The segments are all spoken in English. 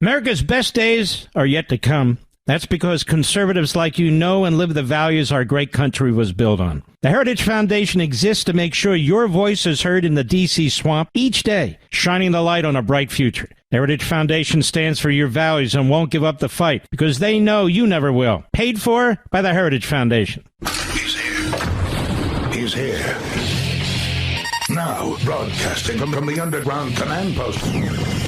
America's best days are yet to come. That's because conservatives like you know and live the values our great country was built on. The Heritage Foundation exists to make sure your voice is heard in the D.C. swamp each day, shining the light on a bright future. The Heritage Foundation stands for your values and won't give up the fight because they know you never will. Paid for by the Heritage Foundation. He's here. He's here. Now, broadcasting from the underground command post,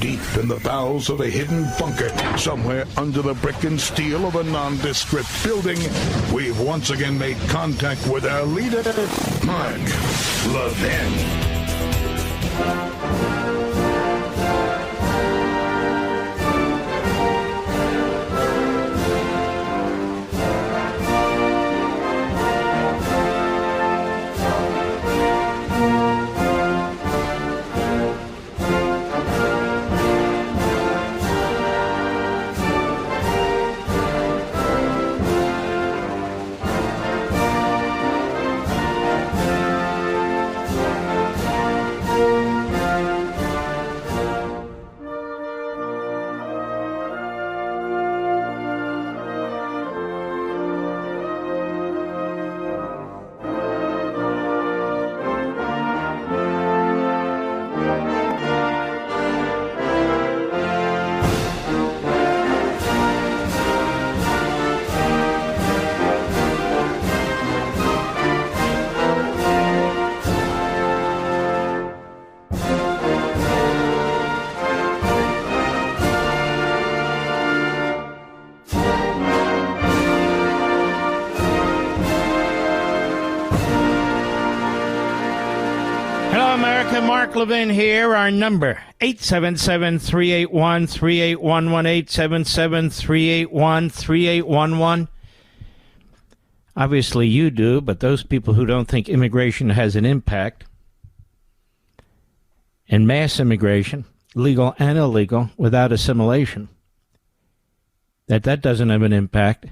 deep in the bowels of a hidden bunker, somewhere under the brick and steel of a nondescript building, we've once again made contact with our leader, Mark Levin. Mark Levin here. Our number, 877-381-3811, 877-381-3811. Obviously you do, but those people who don't think immigration has an impact, and mass immigration, legal and illegal, without assimilation, that doesn't have an impact,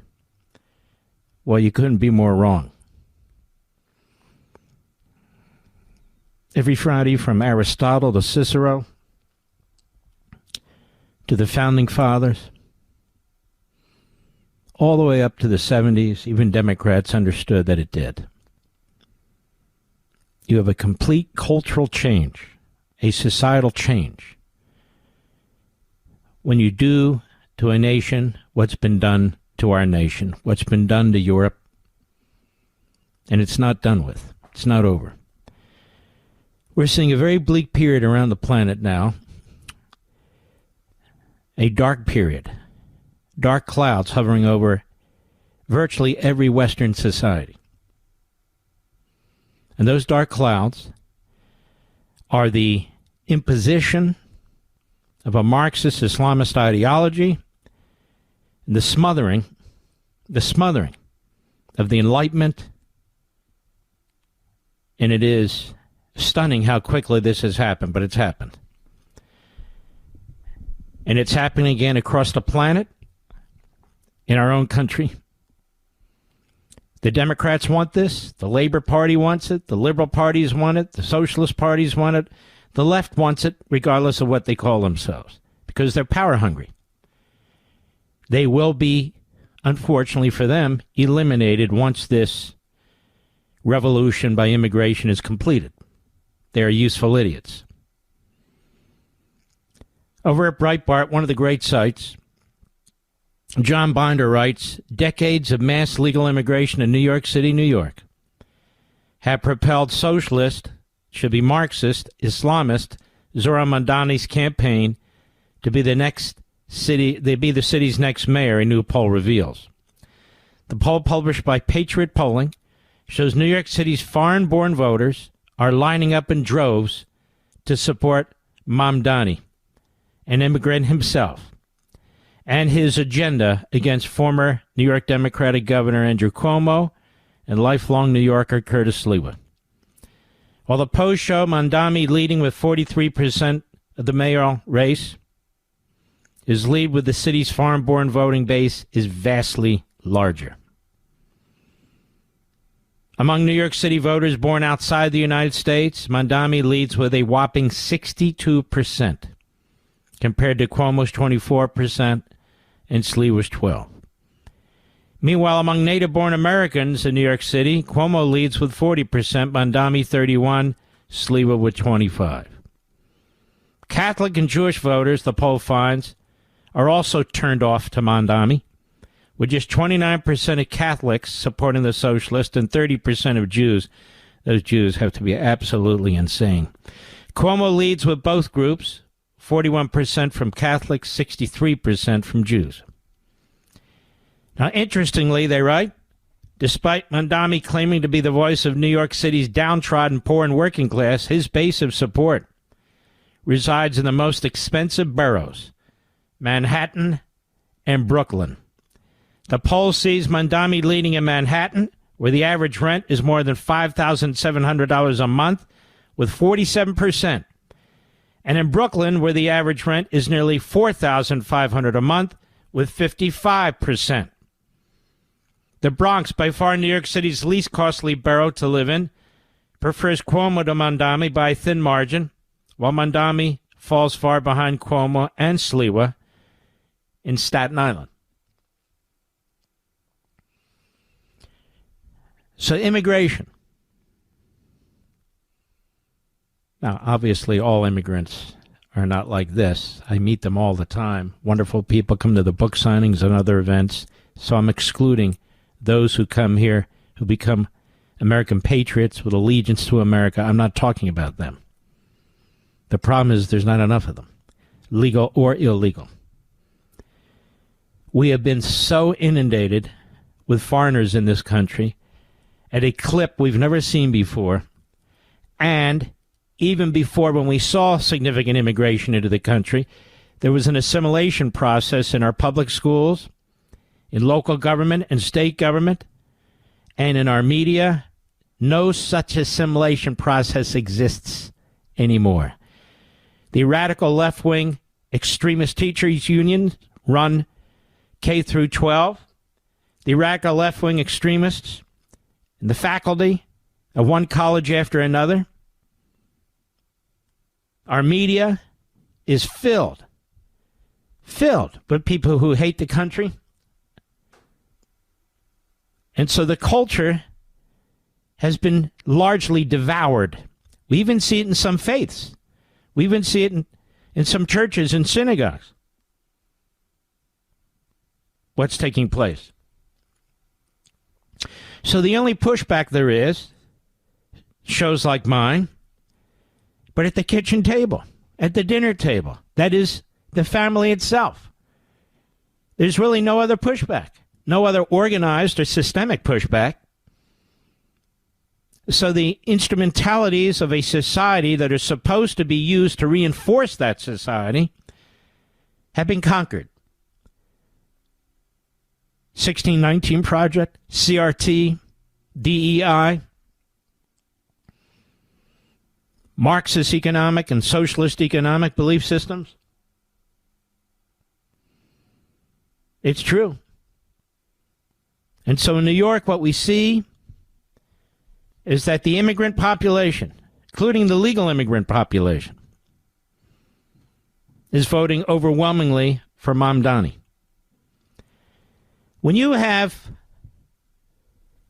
well, you couldn't be more wrong. Every Friday, from Aristotle to Cicero to the Founding Fathers, all the way up to the 70s, even Democrats understood that it did. You have a complete cultural change, a societal change, when you do to a nation what's been done to our nation, what's been done to Europe, and it's not done with. It's not over. We're seeing a very bleak period around the planet now, a dark period, dark clouds hovering over virtually every Western society. And those dark clouds are the imposition of a Marxist-Islamist ideology, and the smothering of the Enlightenment, and it is stunning how quickly this has happened, but it's happened. And it's happening again across the planet, in our own country. The Democrats want this. The Labor Party wants it. The liberal parties want it. The socialist parties want it. The left wants it, regardless of what they call themselves, because they're power hungry. They will be, unfortunately for them, eliminated once this revolution by immigration is completed. They are useful idiots. Over at Breitbart, one of the great sites, John Binder writes, decades of mass legal immigration in New York City, New York, have propelled socialist, should be Marxist-Islamist, Zohran Mamdani's campaign to be the city's next mayor, a new poll reveals. The poll published by Patriot Polling shows New York City's foreign-born voters are lining up in droves to support Mamdani, an immigrant himself, and his agenda against former New York Democratic Governor Andrew Cuomo and lifelong New Yorker Curtis Sliwa. While the polls show Mamdani leading with 43% of the mayoral race, his lead with the city's foreign-born voting base is vastly larger. Among New York City voters born outside the United States, Mamdani leads with a whopping 62%. compared to Cuomo's 24% and Sliwa's 12%. Meanwhile, among native-born Americans in New York City, Cuomo leads with 40%, Mamdani 31%, Sliwa with 25%. Catholic and Jewish voters, the poll finds, are also turned off to Mamdani, with just 29% of Catholics supporting the socialist and 30% of Jews. Those Jews have to be absolutely insane. Cuomo leads with both groups, 41% from Catholics, 63% from Jews. Now, interestingly, they write, despite Mamdani claiming to be the voice of New York City's downtrodden, poor, and working class, his base of support resides in the most expensive boroughs, Manhattan and Brooklyn. The poll sees Mamdani leading in Manhattan, where the average rent is more than $5,700 a month, with 47%. And in Brooklyn, where the average rent is nearly $4,500 a month, with 55%. The Bronx, by far New York City's least costly borough to live in, prefers Cuomo to Mamdani by a thin margin, while Mamdani falls far behind Cuomo and Sliwa in Staten Island. So immigration. Now, obviously, all immigrants are not like this. I meet them all the time. Wonderful people come to the book signings and other events. So I'm excluding those who come here who become American patriots with allegiance to America. I'm not talking about them. The problem is there's not enough of them, legal or illegal. We have been so inundated with foreigners in this country at a clip we've never seen before, and even before, when we saw significant immigration into the country, there was an assimilation process in our public schools, in local government and state government, and in our media. No such assimilation process exists anymore. The radical left-wing extremist teachers unions run K through 12. The radical left-wing extremists and the faculty of one college after another. Our media is filled with people who hate the country. And so the culture has been largely devoured. We even see it in some faiths. We even see it in some churches and synagogues. What's taking place? So the only pushback there is, shows like mine, but at the kitchen table, at the dinner table, that is the family itself. There's really no other pushback, no other organized or systemic pushback. So the instrumentalities of a society that are supposed to be used to reinforce that society have been conquered. 1619 Project, CRT, DEI, Marxist economic and socialist economic belief systems. It's true. And so in New York, what we see is that the immigrant population, including the legal immigrant population, is voting overwhelmingly for Mamdani. When you have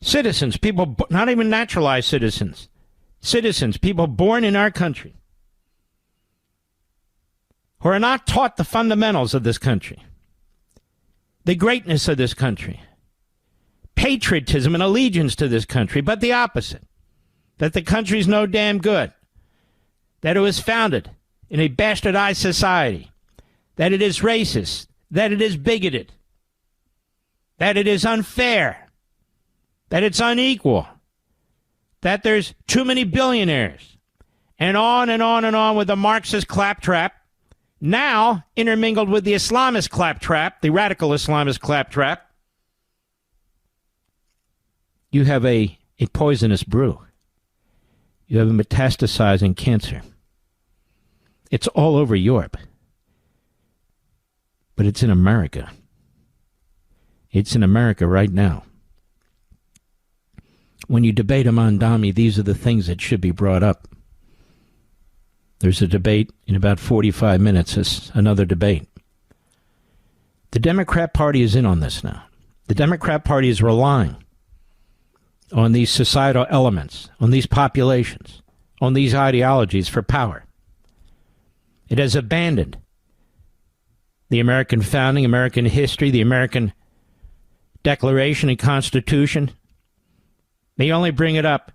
citizens, people, not even naturalized citizens, people born in our country, who are not taught the fundamentals of this country, the greatness of this country, patriotism and allegiance to this country, but the opposite, that the country's no damn good, that it was founded in a bastardized society, that it is racist, that it is bigoted, that it is unfair, that it's unequal, that there's too many billionaires, and on and on and on with the Marxist claptrap, now intermingled with the Islamist claptrap, the radical Islamist claptrap. You have a poisonous brew. You have a metastasizing cancer. It's all over Europe. But it's in America. It's in America right now. When you debate a Mamdani, these are the things that should be brought up. There's a debate in about 45 minutes. It's another debate. The Democrat Party is in on this now. The Democrat Party is relying on these societal elements, on these populations, on these ideologies for power. It has abandoned the American founding, American history, the American Declaration and Constitution. They only bring it up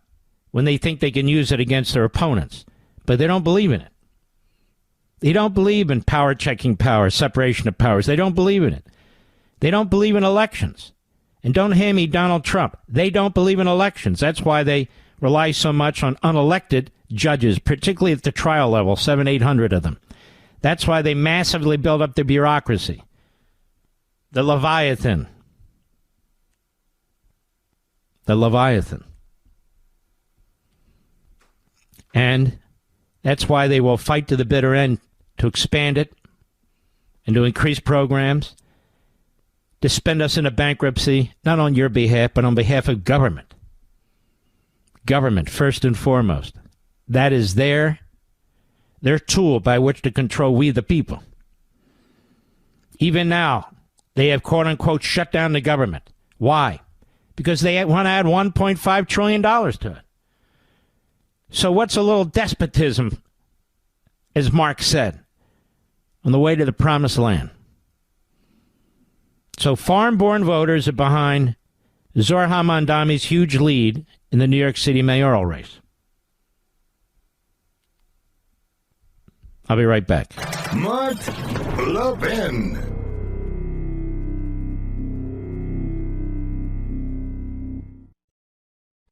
when they think they can use it against their opponents, but they don't believe in it. They don't believe in power checking power, separation of powers. They don't believe in it. They don't believe in elections. And don't hand me Donald Trump. They don't believe in elections. That's why they rely so much on unelected judges, particularly at the trial level, 800 of them. That's why they massively build up the bureaucracy. The Leviathan. The Leviathan. And that's why they will fight to the bitter end to expand it and to increase programs, to spend us into bankruptcy, not on your behalf, but on behalf of government. Government, first and foremost. That is their tool by which to control we the people. Even now, they have, quote-unquote, shut down the government. Why? Because they want to add $1.5 trillion to it. So what's a little despotism, as Marx said, on the way to the promised land? So foreign-born voters are behind Zohran Mamdani's huge lead in the New York City mayoral race. I'll be right back. Mark Levin.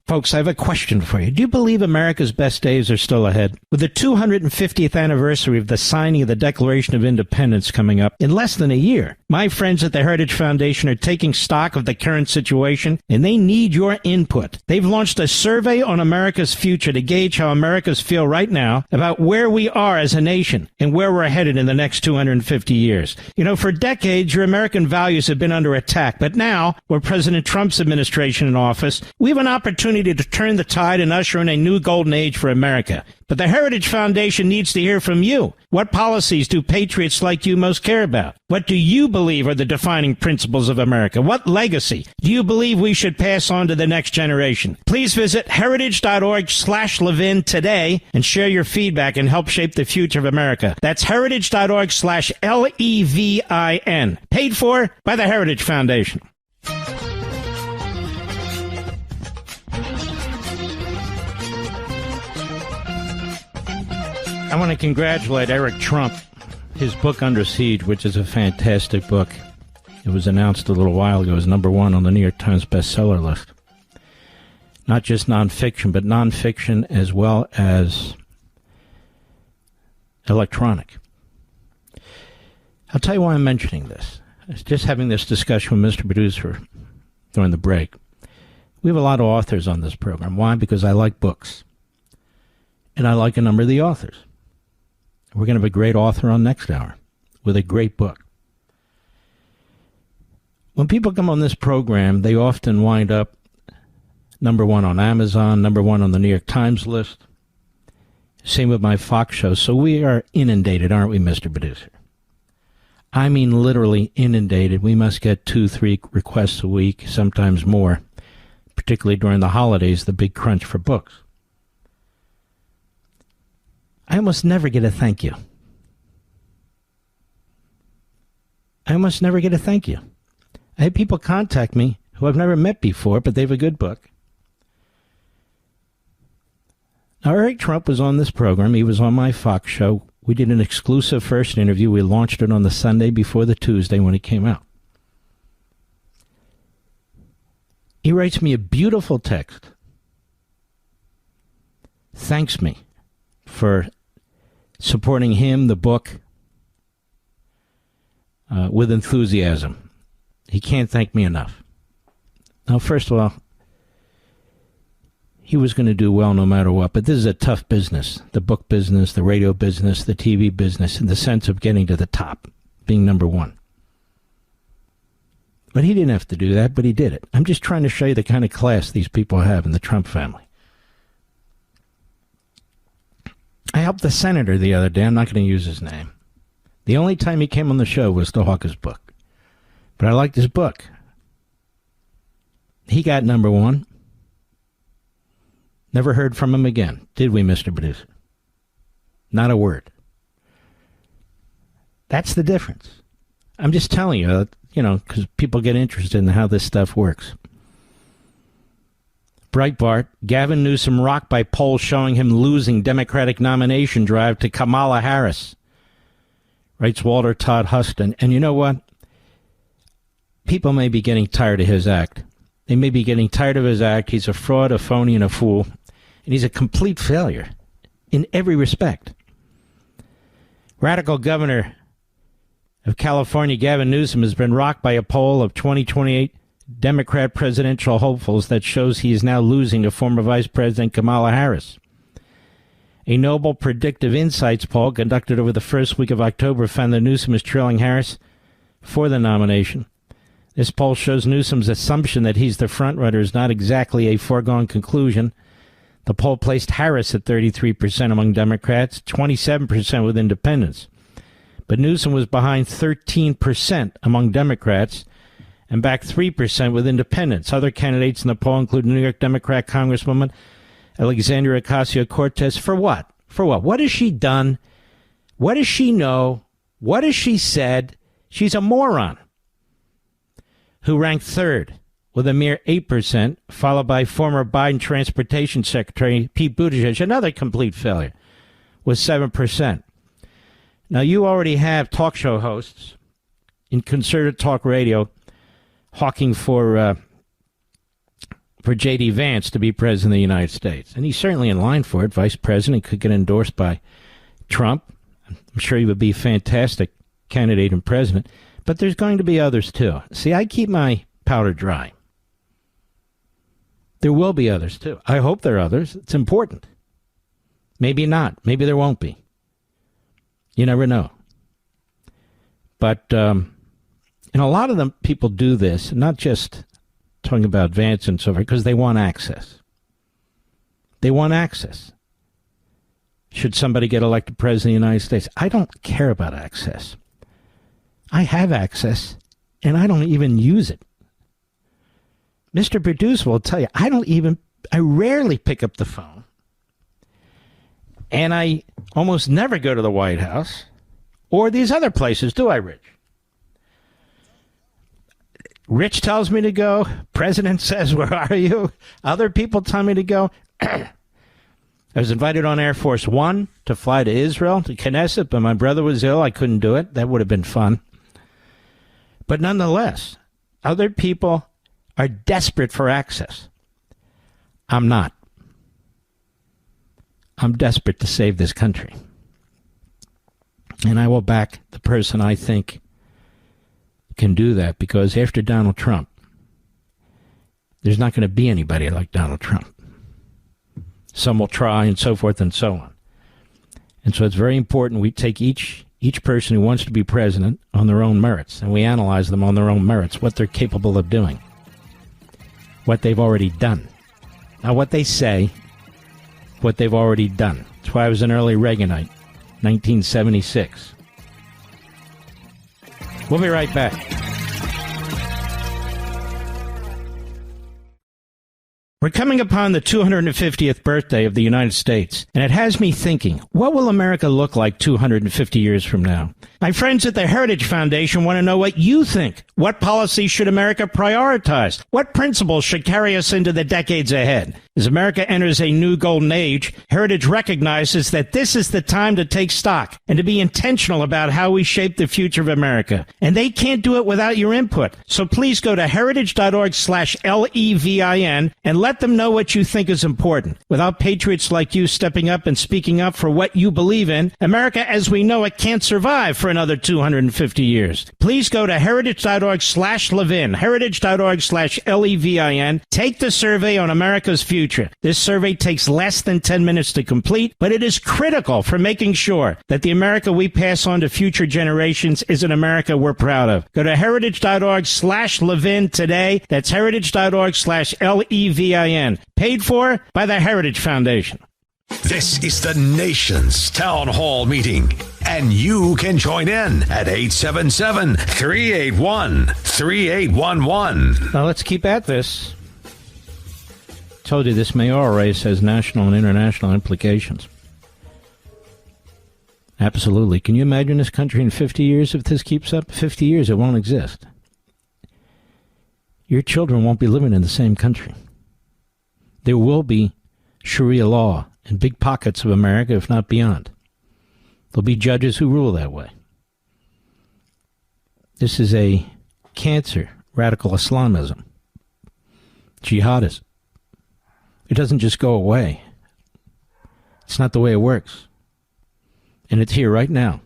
Folks, I have a question for you. Do you believe America's best days are still ahead? With the 250th anniversary of the signing of the Declaration of Independence coming up in less than a year, my friends at the Heritage Foundation are taking stock of the current situation, and they need your input. They've launched a survey on America's future to gauge how Americans feel right now about where we are as a nation and where we're headed in the next 250 years. You know, for decades, your American values have been under attack, but now, with President Trump's administration in office, we have an opportunity to turn the tide and usher in a new golden age for America. But the Heritage Foundation needs to hear from you. What policies do patriots like you most care about? What do you believe are the defining principles of America? What legacy do you believe we should pass on to the next generation? Please visit heritage.org/Levin today and share your feedback and help shape the future of America. That's heritage.org/LEVIN. Paid for by the Heritage Foundation. I want to congratulate Eric Trump. His book, Under Siege, which is a fantastic book. It was announced a little while ago as #1 on the New York Times bestseller list. Not just nonfiction, but nonfiction as well as electronic. I'll tell you why I'm mentioning this. I was just having this discussion with Mr. Producer during the break. We have a lot of authors on this program. Why? Because I like books. And I like a number of the authors. We're going to have a great author on next hour with a great book. When people come on this program, they often wind up #1 on Amazon, #1 on the New York Times list. Same with my Fox show. So we are inundated, aren't we, Mr. Producer? I mean literally inundated. We must get 2-3 requests a week, sometimes more, particularly during the holidays, the big crunch for books. I almost never get a thank you. I almost never get a thank you. I have people contact me who I've never met before, but they have a good book. Now, Eric Trump was on this program. He was on my Fox show. We did an exclusive first interview. We launched it on the Sunday before the Tuesday when it came out. He writes me a beautiful text. Thanks me for supporting him, the book, with enthusiasm. He can't thank me enough. Now, first of all, he was going to do well no matter what, but this is a tough business. The book business, the radio business, the TV business, in the sense of getting to the top, being #1. But he didn't have to do that, but he did it. I'm just trying to show you the kind of class these people have in the Trump family. I helped the senator the other day. I'm not going to use his name. The only time he came on the show was to hawk his book. But I liked his book. He got number one. Never heard from him again. Did we, Mr. Producer? Not a word. That's the difference. I'm just telling you, because people get interested in how this stuff works. Breitbart, Gavin Newsom rocked by polls showing him losing Democratic nomination drive to Kamala Harris, writes Walter Todd Huston. And you know what? People may be getting tired of his act. They may be getting tired of his act. He's a fraud, a phony, and a fool. And he's a complete failure in every respect. Radical Governor of California, Gavin Newsom, has been rocked by a poll of 2028 Democrat presidential hopefuls that shows he is now losing to former Vice President Kamala Harris. A Noble Predictive Insights poll conducted over the first week of October found that Newsom is trailing Harris for the nomination. This poll shows Newsom's assumption that he's the frontrunner is not exactly a foregone conclusion. The poll placed Harris at 33% among Democrats, 27% with independents. But Newsom was behind 13% among Democrats and back 3% with independents. Other candidates in the poll include New York Democrat Congresswoman Alexandria Ocasio-Cortez. For what? For what? What has she done? What does she know? What has she said? She's a moron. Who ranked third with a mere 8%, followed by former Biden Transportation Secretary Pete Buttigieg, another complete failure, with 7%. Now, you already have talk show hosts in conservative talk radio hawking for J.D. Vance to be president of the United States. And he's certainly in line for it. Vice president could get endorsed by Trump. I'm sure he would be a fantastic candidate and president. But there's going to be others, too. See, I keep my powder dry. There will be others, too. I hope there are others. It's important. Maybe not. Maybe there won't be. You never know. But, and a lot of them people do this, not just talking about Vance and so forth, because they want access. They want access. Should somebody get elected president of the United States? I don't care about access. I have access, and I don't even use it. Mr. Producer will tell you, I rarely pick up the phone. And I almost never go to the White House or these other places, do I, Rich? Rich tells me to go. President says, where are you? Other people tell me to go. I was invited on Air Force One to fly to Israel, to Knesset, but my brother was ill. I couldn't do it. That would have been fun. But nonetheless, other people are desperate for access. I'm not. I'm desperate to save this country. And I will back the person I think can do that, because after Donald Trump, there's not going to be anybody like Donald Trump. Some will try and so forth and so on. And so it's very important we take each person who wants to be president on their own merits, and we analyze them on their own merits, what they're capable of doing, what they've already done. Not what they say, what they've already done. That's why I was an early Reaganite, 1976. We'll be right back. We're coming upon the 250th birthday of the United States, and it has me thinking, what will America look like 250 years from now? My friends at the Heritage Foundation want to know what you think. What policies should America prioritize? What principles should carry us into the decades ahead? As America enters a new golden age, Heritage recognizes that this is the time to take stock and to be intentional about how we shape the future of America. And they can't do it without your input. So please go to heritage.org/LEVIN and let them know what you think is important. Without patriots like you stepping up and speaking up for what you believe in, America as we know it can't survive for another 250 years. Please go to heritage.org/Levin, heritage.org/LEVIN. Take the survey on America's future. This survey takes less than 10 minutes to complete, but it is critical for making sure that the America we pass on to future generations is an America we're proud of. Go to heritage.org/Levin today. That's heritage.org/LEVIN. Paid for by the Heritage Foundation. This is the nation's town hall meeting, and you can join in at 877-381-3811. Now let's keep at this. Told you this mayoral race has national and international implications. Absolutely. Can you imagine this country in 50 years if this keeps up? 50 years, it won't exist. Your children won't be living in the same country. There will be Sharia law in big pockets of America, if not beyond. There'll be judges who rule that way. This is a cancer, radical Islamism, jihadism. It doesn't just go away. It's not the way it works. And it's here right now.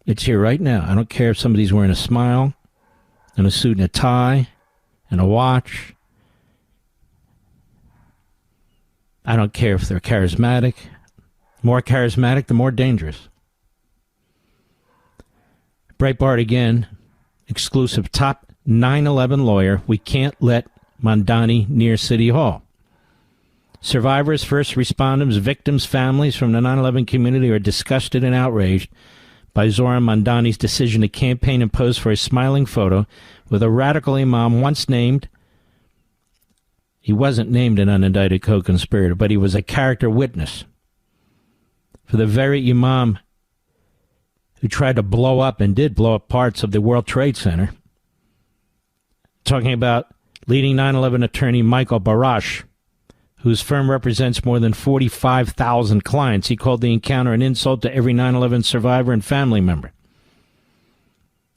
It's here right now. I don't care if somebody's wearing a smile and a suit and a tie and a watch. I don't care if they're charismatic. The more charismatic, the more dangerous. Breitbart again, exclusive top 9/11 lawyer. We can't let Mamdani near City Hall. Survivors, first responders, victims, families from the 9/11 community are disgusted and outraged by Zohran Mamdani's decision to campaign and pose for a smiling photo with a radical imam once named. He wasn't named an unindicted co-conspirator, but he was a character witness for the very imam who tried to blow up and did blow up parts of the World Trade Center. Talking about leading 9/11 attorney Michael Barash, whose firm represents more than 45,000 clients. He called the encounter an insult to every 9/11 survivor and family member.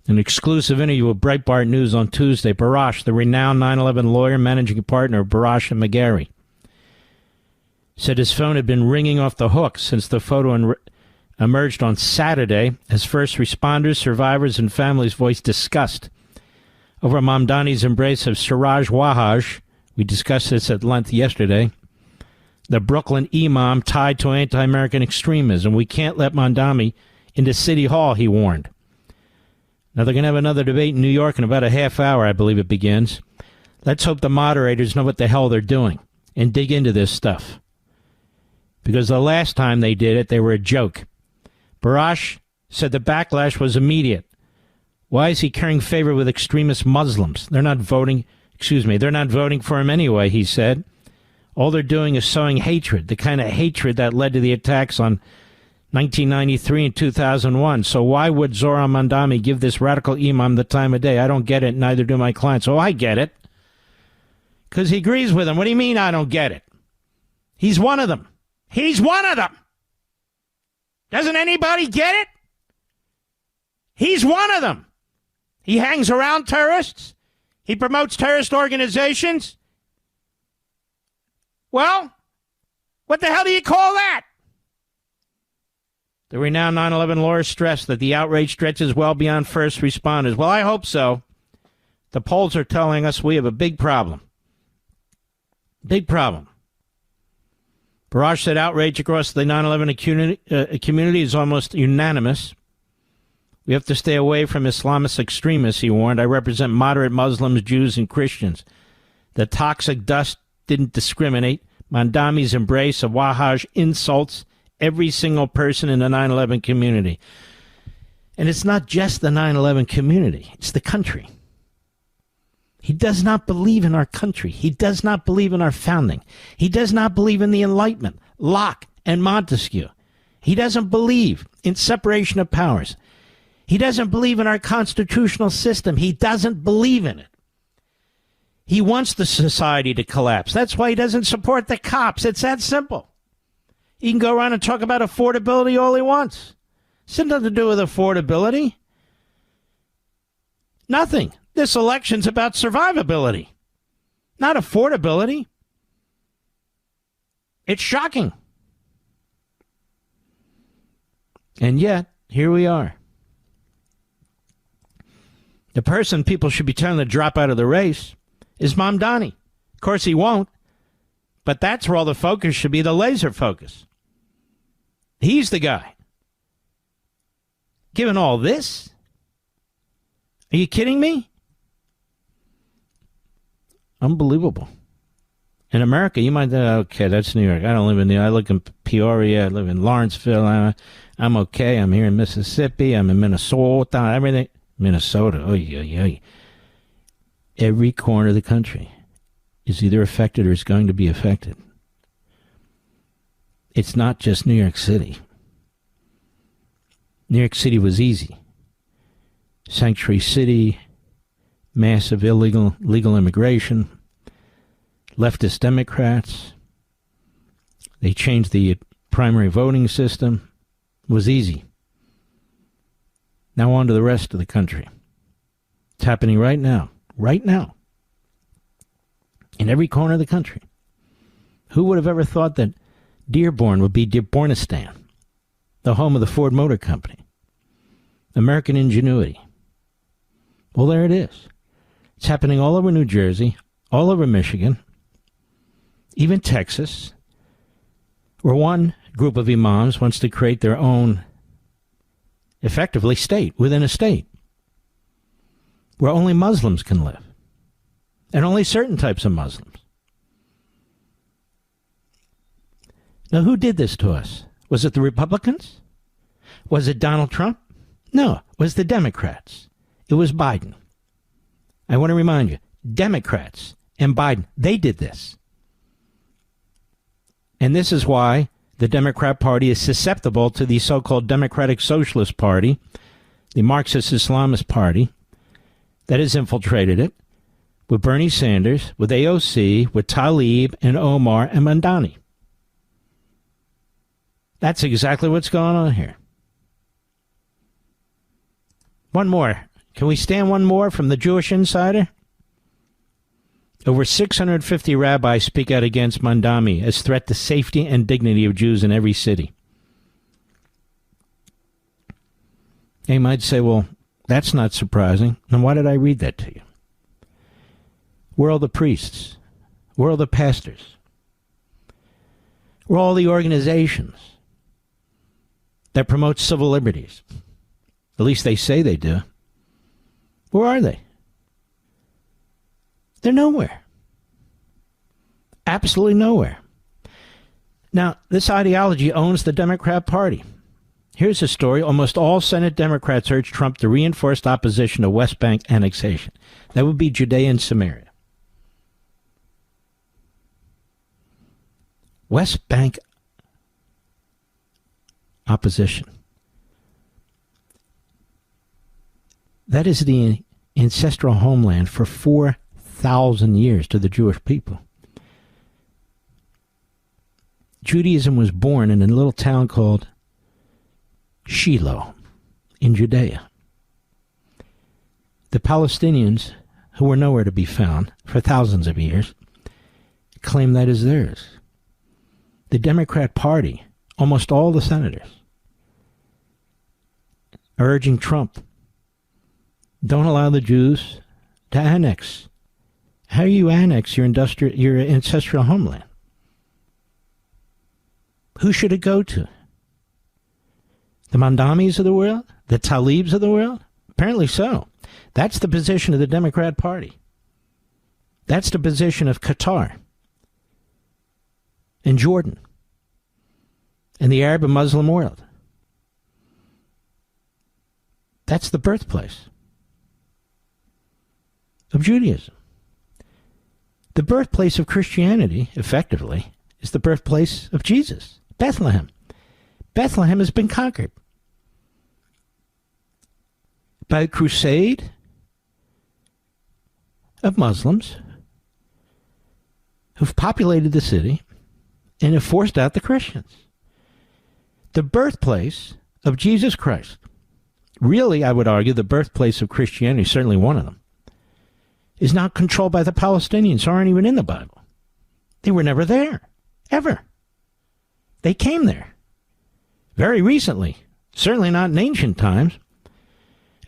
An exclusive interview with Breitbart News on Tuesday, Barash, the renowned 9/11 lawyer, managing partner of Barash and McGarry, said his phone had been ringing off the hook since the photo emerged on Saturday as first responders, survivors, and families voiced disgust over Mamdani's embrace of Siraj Wahhaj. We discussed this at length yesterday. The Brooklyn imam tied to anti-American extremism. We can't let Mamdani into City Hall, he warned. Now, they're going to have another debate in New York in about a half hour, I believe it begins. Let's hope the moderators know what the hell they're doing and dig into this stuff. Because the last time they did it, they were a joke. Barash said the backlash was immediate. Why is he carrying favor with extremist Muslims? They're not voting for him anyway, he said. All they're doing is sowing hatred, the kind of hatred that led to the attacks on 1993 and 2001. So why would Zohran Mamdani give this radical imam the time of day? I don't get it, neither do my clients. Oh, I get it. Because he agrees with them. What do you mean I don't get it? He's one of them. He's one of them. Doesn't anybody get it? He's one of them. He hangs around terrorists. He promotes terrorist organizations. Well, what the hell do you call that? The renowned 9/11 lawyer stressed that the outrage stretches well beyond first responders. Well, I hope so. The polls are telling us we have a big problem. Big problem. Barash said outrage across the 9/11 community is almost unanimous. We have to stay away from Islamist extremists, he warned. I represent moderate Muslims, Jews, and Christians. The toxic dust didn't discriminate. Mamdani's embrace of Wahhaj insults every single person in the 9/11 community. And it's not just the 9/11 community. It's the country. He does not believe in our country. He does not believe in our founding. He does not believe in the Enlightenment, Locke, and Montesquieu. He doesn't believe in separation of powers. He doesn't believe in our constitutional system. He doesn't believe in it. He wants the society to collapse. That's why he doesn't support the cops. It's that simple. He can go around and talk about affordability all he wants. It's nothing to do with affordability. Nothing. This election's about survivability, not affordability. It's shocking. And yet, here we are. The person people should be telling to drop out of the race is Mamdani. Of course, he won't. But that's where all the focus should be, the laser focus. He's the guy. Given all this? Are you kidding me? Unbelievable. In America, you might think, okay, that's New York. I don't live in New York. I live in Peoria. I live in Lawrenceville. I'm okay. I'm here in Mississippi. I'm in Minnesota. Everything. Minnesota. Oh, yeah. Every corner of the country is either affected or is going to be affected. It's not just New York City. New York City was easy. Sanctuary city, massive legal immigration, leftist Democrats. They changed the primary voting system. It was easy. Now on to the rest of the country. It's happening right now. Right now. In every corner of the country. Who would have ever thought that Dearborn would be Dearbornistan, the home of the Ford Motor Company? American ingenuity. Well, there it is. It's happening all over New Jersey, all over Michigan, even Texas, where one group of imams wants to create their own, effectively, state within a state, where only Muslims can live, and only certain types of Muslims. Now, who did this to us? Was it the Republicans? Was it Donald Trump? No, it was the Democrats. It was Biden. I want to remind you, Democrats and Biden, they did this. And this is why the Democrat Party is susceptible to the so-called Democratic Socialist Party, the Marxist-Islamist Party, that has infiltrated it, with Bernie Sanders, with AOC, with Tlaib and Omar and Mamdani. That's exactly what's going on here. One more. Can we stand one more from the Jewish Insider? Over 650 rabbis speak out against Mamdani as threat to safety and dignity of Jews in every city. You might say, well, that's not surprising. Then why did I read that to you? Where are all the priests? Where are all the pastors? Where are all the organizations that promote civil liberties? At least they say they do. Where are they? They're nowhere. Absolutely nowhere. Now, this ideology owns the Democrat Party. Here's a story. Almost all Senate Democrats urge Trump to reinforce opposition to West Bank annexation. That would be Judea and Samaria. West Bank opposition. That is the ancestral homeland for 4,000 years to the Jewish people. Judaism was born in a little town called Shiloh in Judea. The Palestinians, who were nowhere to be found for thousands of years, claim that is theirs. The Democrat Party, almost all the senators, are urging Trump, don't allow the Jews to annex. How do you annex your ancestral homeland? Who should it go to? The Mamdanis of the world? The Tlaibs of the world? Apparently so. That's the position of the Democrat Party. That's the position of Qatar and Jordan and the Arab and Muslim world. That's the birthplace of Judaism. The birthplace of Christianity, effectively, is the birthplace of Jesus, Bethlehem. Bethlehem has been conquered by a crusade of Muslims who've populated the city and have forced out the Christians. The birthplace of Jesus Christ, really, I would argue, the birthplace of Christianity, certainly one of them, is now controlled by the Palestinians, who aren't even in the Bible. They were never there, ever. They came there very recently, certainly not in ancient times.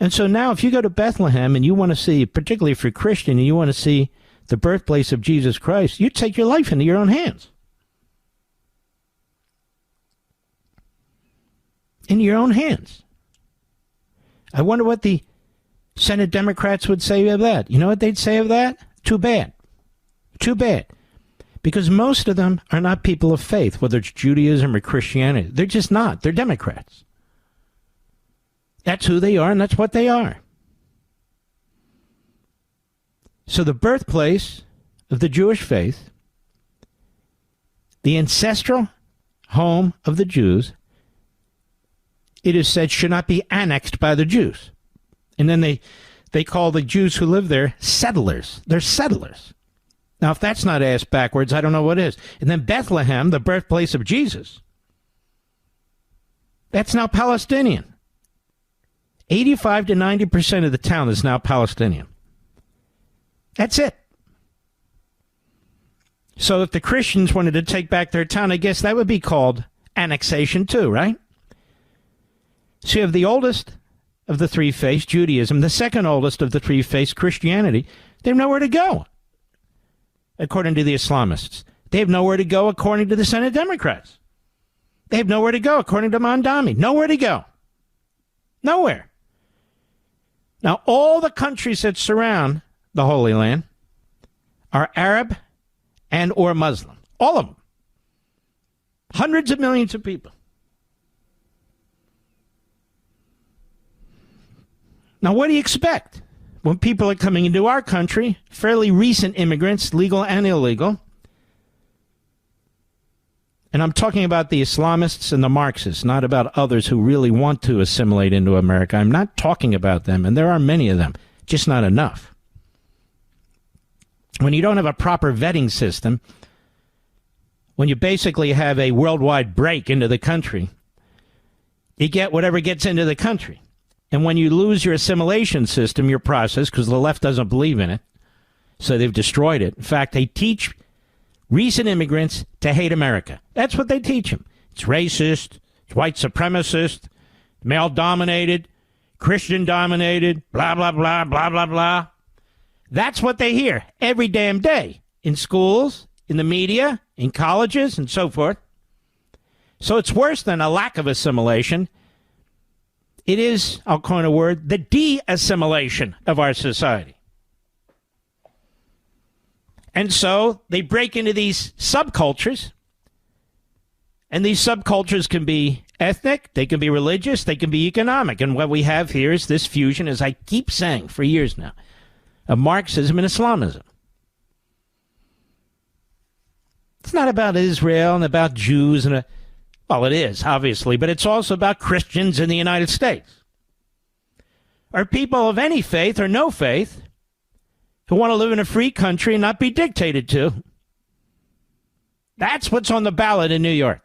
And so now if you go to Bethlehem and you want to see, particularly if you're Christian, and you want to see the birthplace of Jesus Christ, you take your life into your own hands. In your own hands. I wonder what the Senate Democrats would say of that. You know what they'd say of that? Too bad. Too bad. Because most of them are not people of faith, whether it's Judaism or Christianity. They're just not. They're Democrats. That's who they are, and that's what they are. So the birthplace of the Jewish faith, the ancestral home of the Jews, it is said should not be annexed by the Jews. And then they call the Jews who live there settlers. They're settlers. Now, if that's not ass backwards, I don't know what is. And then Bethlehem, the birthplace of Jesus, that's now Palestinian. 85 to 90% of the town is now Palestinian. That's it. So if the Christians wanted to take back their town, I guess that would be called annexation too, right? So you have the oldest of the three faiths, Judaism, the second oldest of the three faiths, Christianity. They have nowhere to go, according to the Islamists. They have nowhere to go, according to the Senate Democrats. They have nowhere to go, according to Mamdani. Nowhere to go. Nowhere. Now, all the countries that surround the Holy Land are Arab and or Muslim. All of them. Hundreds of millions of people. Now, what do you expect when people are coming into our country, fairly recent immigrants, legal and illegal? And I'm talking about the Islamists and the Marxists, not about others who really want to assimilate into America. I'm not talking about them, and there are many of them, just not enough. When you don't have a proper vetting system, when you basically have a worldwide break into the country, you get whatever gets into the country. And when you lose your assimilation system, your process, because the left doesn't believe in it, so they've destroyed it. In fact, they teach recent immigrants to hate America. That's what they teach them. It's racist, it's white supremacist, male-dominated, Christian-dominated, blah, blah, blah, blah, blah, blah. That's what they hear every damn day in schools, in the media, in colleges, and so forth. So it's worse than a lack of assimilation. It is, I'll coin a word, the de-assimilation of our society. And so they break into these subcultures, and these subcultures can be ethnic, they can be religious, they can be economic. And what we have here is this fusion, as I keep saying for years now, of Marxism and Islamism. It's not about Israel and about Jews and well, it is, obviously, but it's also about Christians in the United States. Or people of any faith or no faith who want to live in a free country and not be dictated to. That's what's on the ballot in New York.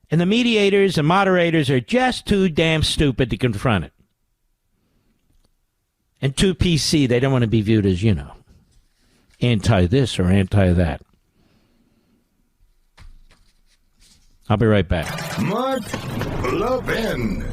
And the mediators and moderators are just too damn stupid to confront it. And too PC, they don't want to be viewed as, anti-this or anti-that. I'll be right back. Mark Levin.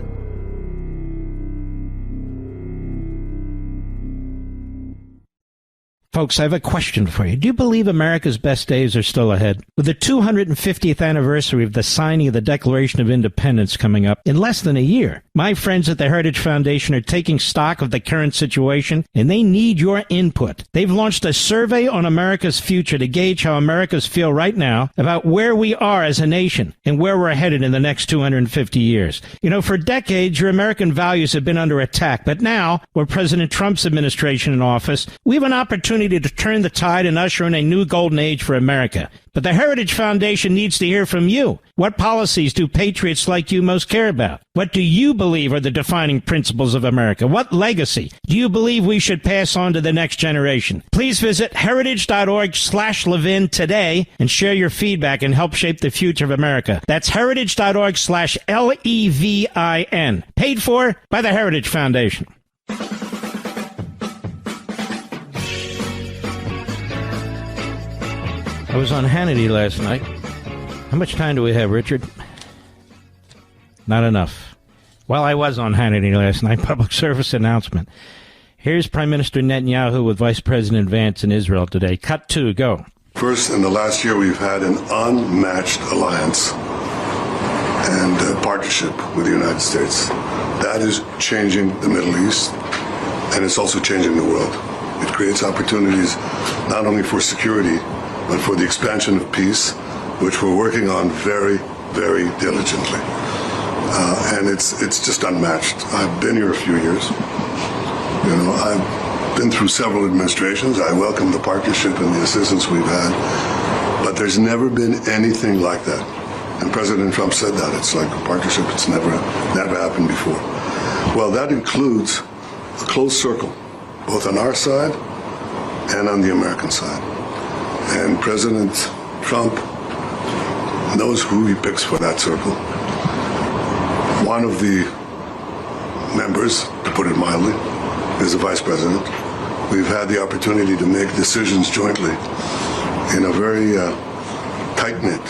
Folks, I have a question for you. Do you believe America's best days are still ahead? With the 250th anniversary of the signing of the Declaration of Independence coming up in less than a year, my friends at the Heritage Foundation are taking stock of the current situation, and they need your input. They've launched a survey on America's future to gauge how Americans feel right now about where we are as a nation and where we're headed in the next 250 years. For decades, your American values have been under attack, but now, with President Trump's administration in office, we have an opportunity to turn the tide and usher in a new golden age for America. But the Heritage Foundation needs to hear from you. What policies do patriots like you most care about? What do you believe are the defining principles of America? What legacy do you believe we should pass on to the next generation? Please visit heritage.org/Levin today and share your feedback and help shape the future of America. That's heritage.org/LEVIN. Paid for by the Heritage Foundation. I was on Hannity last night. How much time do we have, Richard? Not enough. Well, I was on Hannity last night. Public service announcement. Here's Prime Minister Netanyahu with Vice President Vance in Israel today. Cut 2, go. First, in the last year, we've had an unmatched alliance and partnership with the United States. That is changing the Middle East, and it's also changing the world. It creates opportunities not only for security, but for the expansion of peace, which we're working on very, very diligently. And it's just unmatched. I've been here a few years. You know, I've been through several administrations. I welcome the partnership and the assistance we've had, but there's never been anything like that. And President Trump said that. It's like a partnership that's never happened before. Well, that includes a close circle, both on our side and on the American side. And President Trump knows who he picks for that circle. One of the members, to put it mildly, is the Vice President. We've had the opportunity to make decisions jointly in a very tight-knit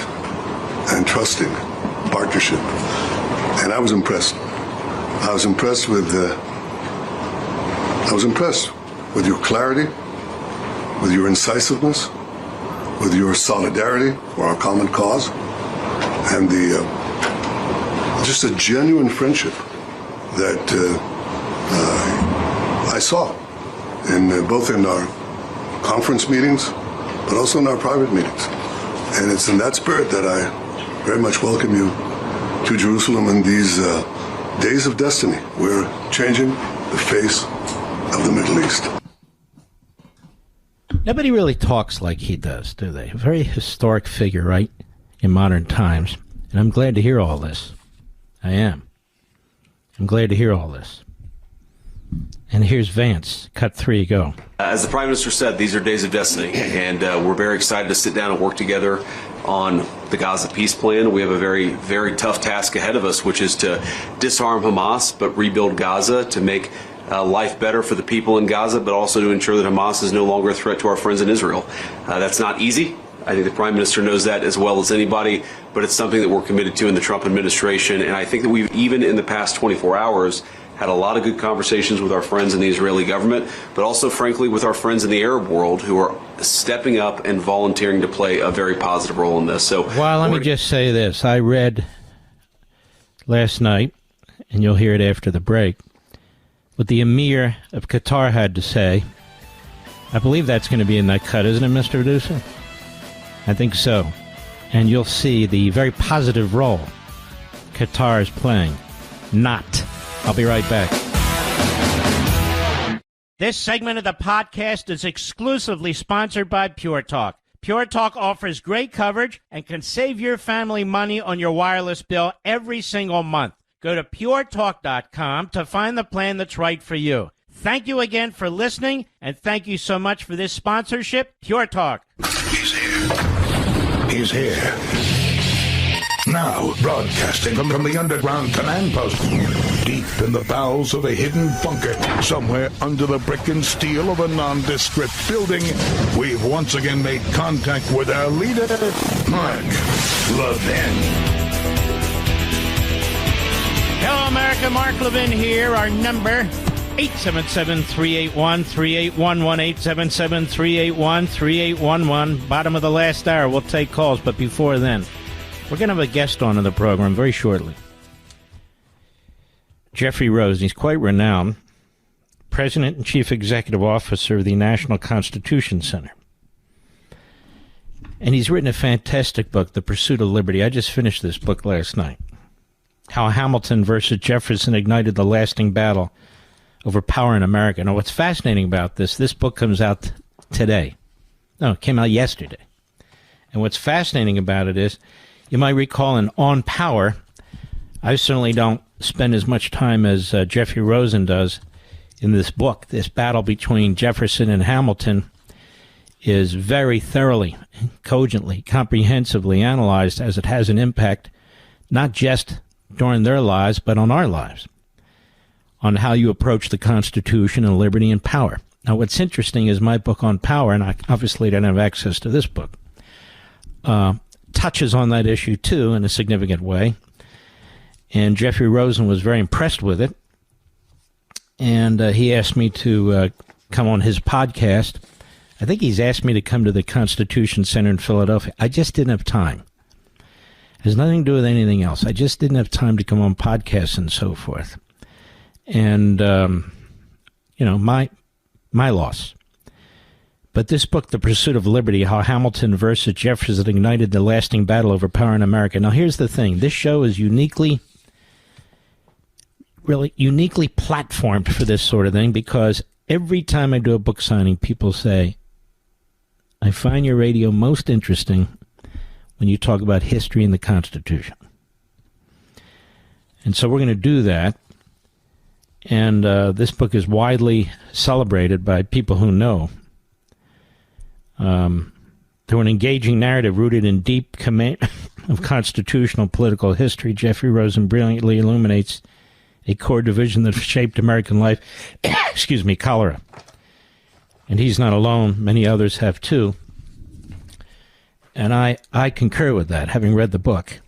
and trusting partnership. And I was impressed. I was impressed with your clarity, with your incisiveness, with your solidarity for our common cause, and just a genuine friendship that I saw both in our conference meetings, but also in our private meetings. And it's in that spirit that I very much welcome you to Jerusalem in these days of destiny. We're changing the face of the Middle East. Nobody really talks like he does, do they? A very historic figure, right, in modern times. And I'm glad to hear all this. I am. I'm glad to hear all this. And here's Vance. Cut 3, go. As the Prime Minister said, these are days of destiny, and we're very excited to sit down and work together on the Gaza peace plan. We have a very, very tough task ahead of us, which is to disarm Hamas, but rebuild Gaza to make life better for the people in Gaza, but also to ensure that Hamas is no longer a threat to our friends in Israel. That's not easy. I think the Prime Minister knows that as well as anybody, but it's something that we're committed to in the Trump administration. And I think that we've, even in the past 24 hours, had a lot of good conversations with our friends in the Israeli government, but also, frankly, with our friends in the Arab world who are stepping up and volunteering to play a very positive role in this. So, well, let me just say this. I read last night, and you'll hear it after the break, what the Emir of Qatar had to say. I believe that's going to be in that cut, isn't it, Mr. Producer? I think so. And you'll see the very positive role Qatar is playing. Not. I'll be right back. This segment of the podcast is exclusively sponsored by Pure Talk. Pure Talk offers great coverage and can save your family money on your wireless bill every single month. Go to puretalk.com to find the plan that's right for you. Thank you again for listening, and thank you so much for this sponsorship, Pure Talk. He's here. He's here. Now, broadcasting from the underground command post, deep in the bowels of a hidden bunker, somewhere under the brick and steel of a nondescript building, we've once again made contact with our leader, Mark Levin. Hello, America. Mark Levin here. Our number, 877-381-3811, 877-381-3811. Bottom of the last hour, we'll take calls, but before then, we're going to have a guest on in the program very shortly. Jeffrey Rosen. He's quite renowned. President and Chief Executive Officer of the National Constitution Center. And he's written a fantastic book, The Pursuit of Liberty. I just finished this book last night. How Hamilton versus Jefferson ignited the lasting battle over power in America. Now, what's fascinating about this book comes out today. No, it came out yesterday. And what's fascinating about it is, you might recall in On Power, I certainly don't spend as much time as Jeffrey Rosen does in this book. This battle between Jefferson and Hamilton is very thoroughly, cogently, comprehensively analyzed, as it has an impact not just during their lives, but on our lives, on how you approach the Constitution and liberty and power. Now, what's interesting is my book on power, and I obviously don't have access to this book, touches on that issue, too, in a significant way. And Jeffrey Rosen was very impressed with it. And he asked me to come on his podcast. I think he's asked me to come to the Constitution Center in Philadelphia. I just didn't have time. It has nothing to do with anything else. I just didn't have time to come on podcasts and so forth. And, my loss. But this book, The Pursuit of Liberty, How Hamilton versus Jefferson Ignited the Lasting Battle Over Power in America. Now, here's the thing. This show is uniquely platformed for this sort of thing, because every time I do a book signing, people say, I find your radio most interesting when you talk about history and the Constitution. And so we're going to do that. And this book is widely celebrated by people who know. Through an engaging narrative rooted in deep command of constitutional political history, Jeffrey Rosen brilliantly illuminates a core division that shaped American life, cholera. And he's not alone. Many others have too. And I concur with that, having read the book,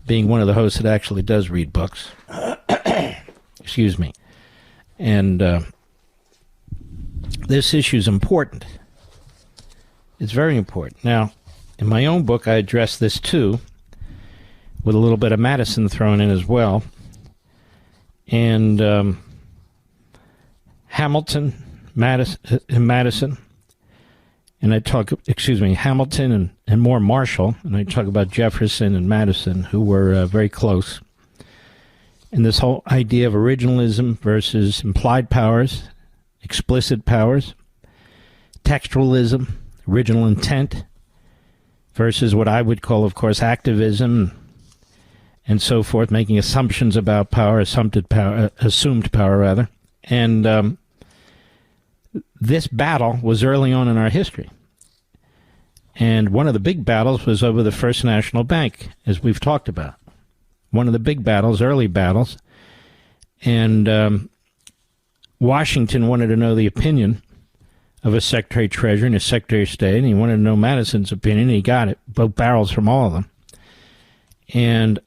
being one of the hosts that actually does read books. Excuse me. And this issue is important. It's very important. Now, in my own book, I address this too, with a little bit of Madison thrown in as well. And Hamilton, Madison, and I talk, Hamilton and more Marshall, and I talk about Jefferson and Madison, who were very close. And this whole idea of originalism versus implied powers, explicit powers, textualism, original intent, versus what I would call, of course, activism, and so forth, making assumptions about power, assumed power. And this battle was early on in our history. And one of the big battles was over the First National Bank, as we've talked about. One of the big battles, early battles. And Washington wanted to know the opinion of a Secretary of Treasury and a Secretary of State, and he wanted to know Madison's opinion, and he got it, both barrels from all of them. And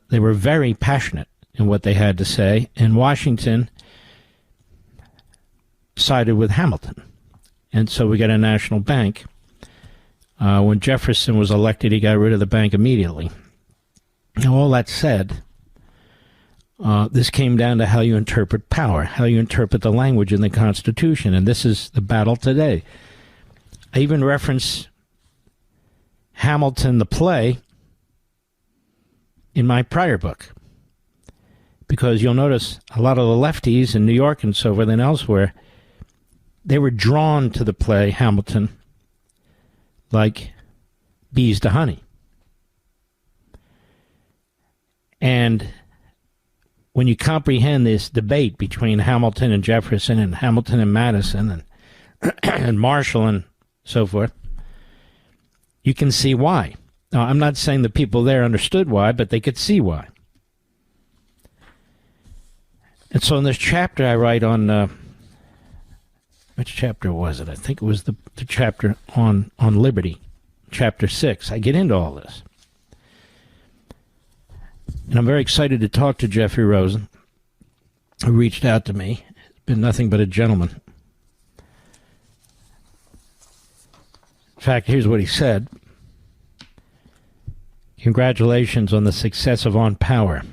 they were very passionate in what they had to say, and Washington sided with Hamilton. And so we got a national bank. When Jefferson was elected, he got rid of the bank immediately. Now, all that said, this came down to how you interpret power, how you interpret the language in the Constitution, and this is the battle today. I even reference Hamilton, the play, in my prior book, because you'll notice a lot of the lefties in New York and so forth and elsewhere, they were drawn to the play Hamilton like bees to honey. And when you comprehend this debate between Hamilton and Jefferson and Hamilton and Madison and Marshall and so forth, you can see why. Now, I'm not saying the people there understood why, but they could see why. And so in this chapter I write on, which chapter was it? I think it was the chapter on liberty, chapter 6. I get into all this. And I'm very excited to talk to Jeffrey Rosen, who reached out to me. He's been nothing but a gentleman. In fact, here's what he said. Congratulations on the success of On Power.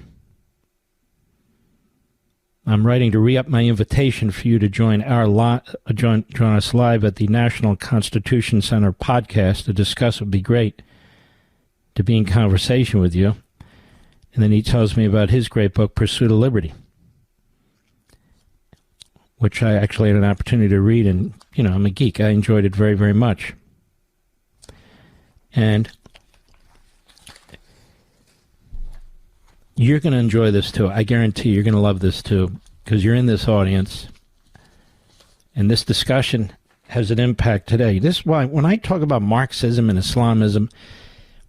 I'm writing to re-up my invitation for you to join us live at the National Constitution Center podcast to discuss. It would be great to be in conversation with you. And then he tells me about his great book, Pursuit of Liberty, which I actually had an opportunity to read. And, you know, I'm a geek. I enjoyed it very, very much. And you're going to enjoy this, too. I guarantee you're going to love this, too, because you're in this audience. And this discussion has an impact today. This is why when I talk about Marxism and Islamism,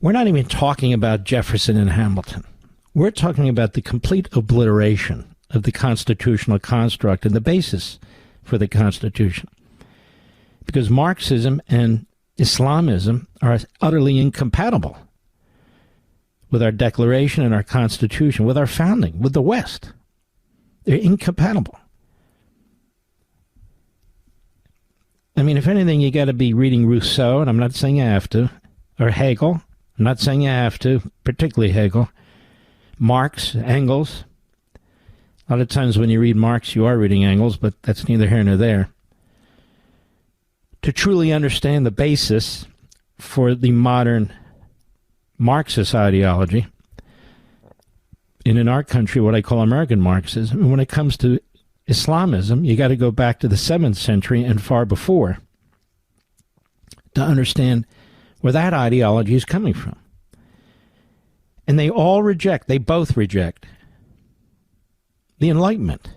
we're not even talking about Jefferson and Hamilton. We're talking about the complete obliteration of the constitutional construct and the basis for the Constitution. Because Marxism and Islamism are utterly incompatible with our Declaration and our Constitution, with our founding, with the West. They're incompatible. I mean, if anything, you got to be reading Rousseau, and I'm not saying you have to, or Hegel. I'm not saying you have to, particularly Hegel. Marx, Engels. A lot of times when you read Marx, you are reading Engels, but that's neither here nor there. to truly understand the basis for the modern Marxist ideology, and in our country, what I call American Marxism, and when it comes to Islamism, you got to go back to the 7th century and far before to understand where that ideology is coming from. And they both reject the Enlightenment.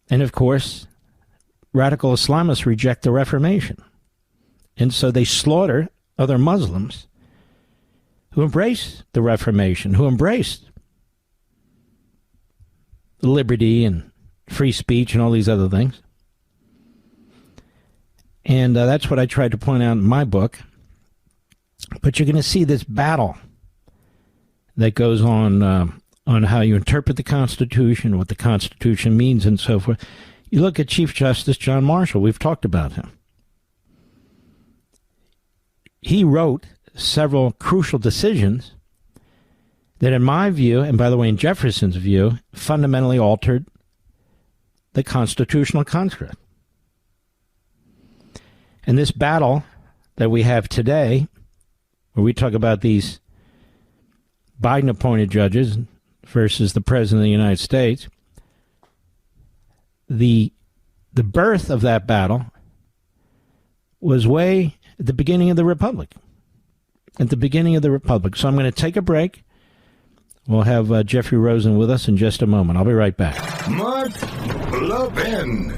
And of course, radical Islamists reject the Reformation. And so they slaughter other Muslims who embrace the Reformation, who embraced liberty and free speech and all these other things. And that's what I tried to point out in my book. But you're going to see this battle that goes on how you interpret the Constitution, what the Constitution means, and so forth. You look at Chief Justice John Marshall. We've talked about him. He wrote several crucial decisions that, in my view, and by the way, in Jefferson's view, fundamentally altered the constitutional construct. And this battle that we have today, where we talk about these Biden-appointed judges versus the President of the United States, the birth of that battle was way at the beginning of the Republic. At the beginning of the Republic. So I'm going to take a break. We'll have Jeffrey Rosen with us in just a moment. I'll be right back. Mark Levin.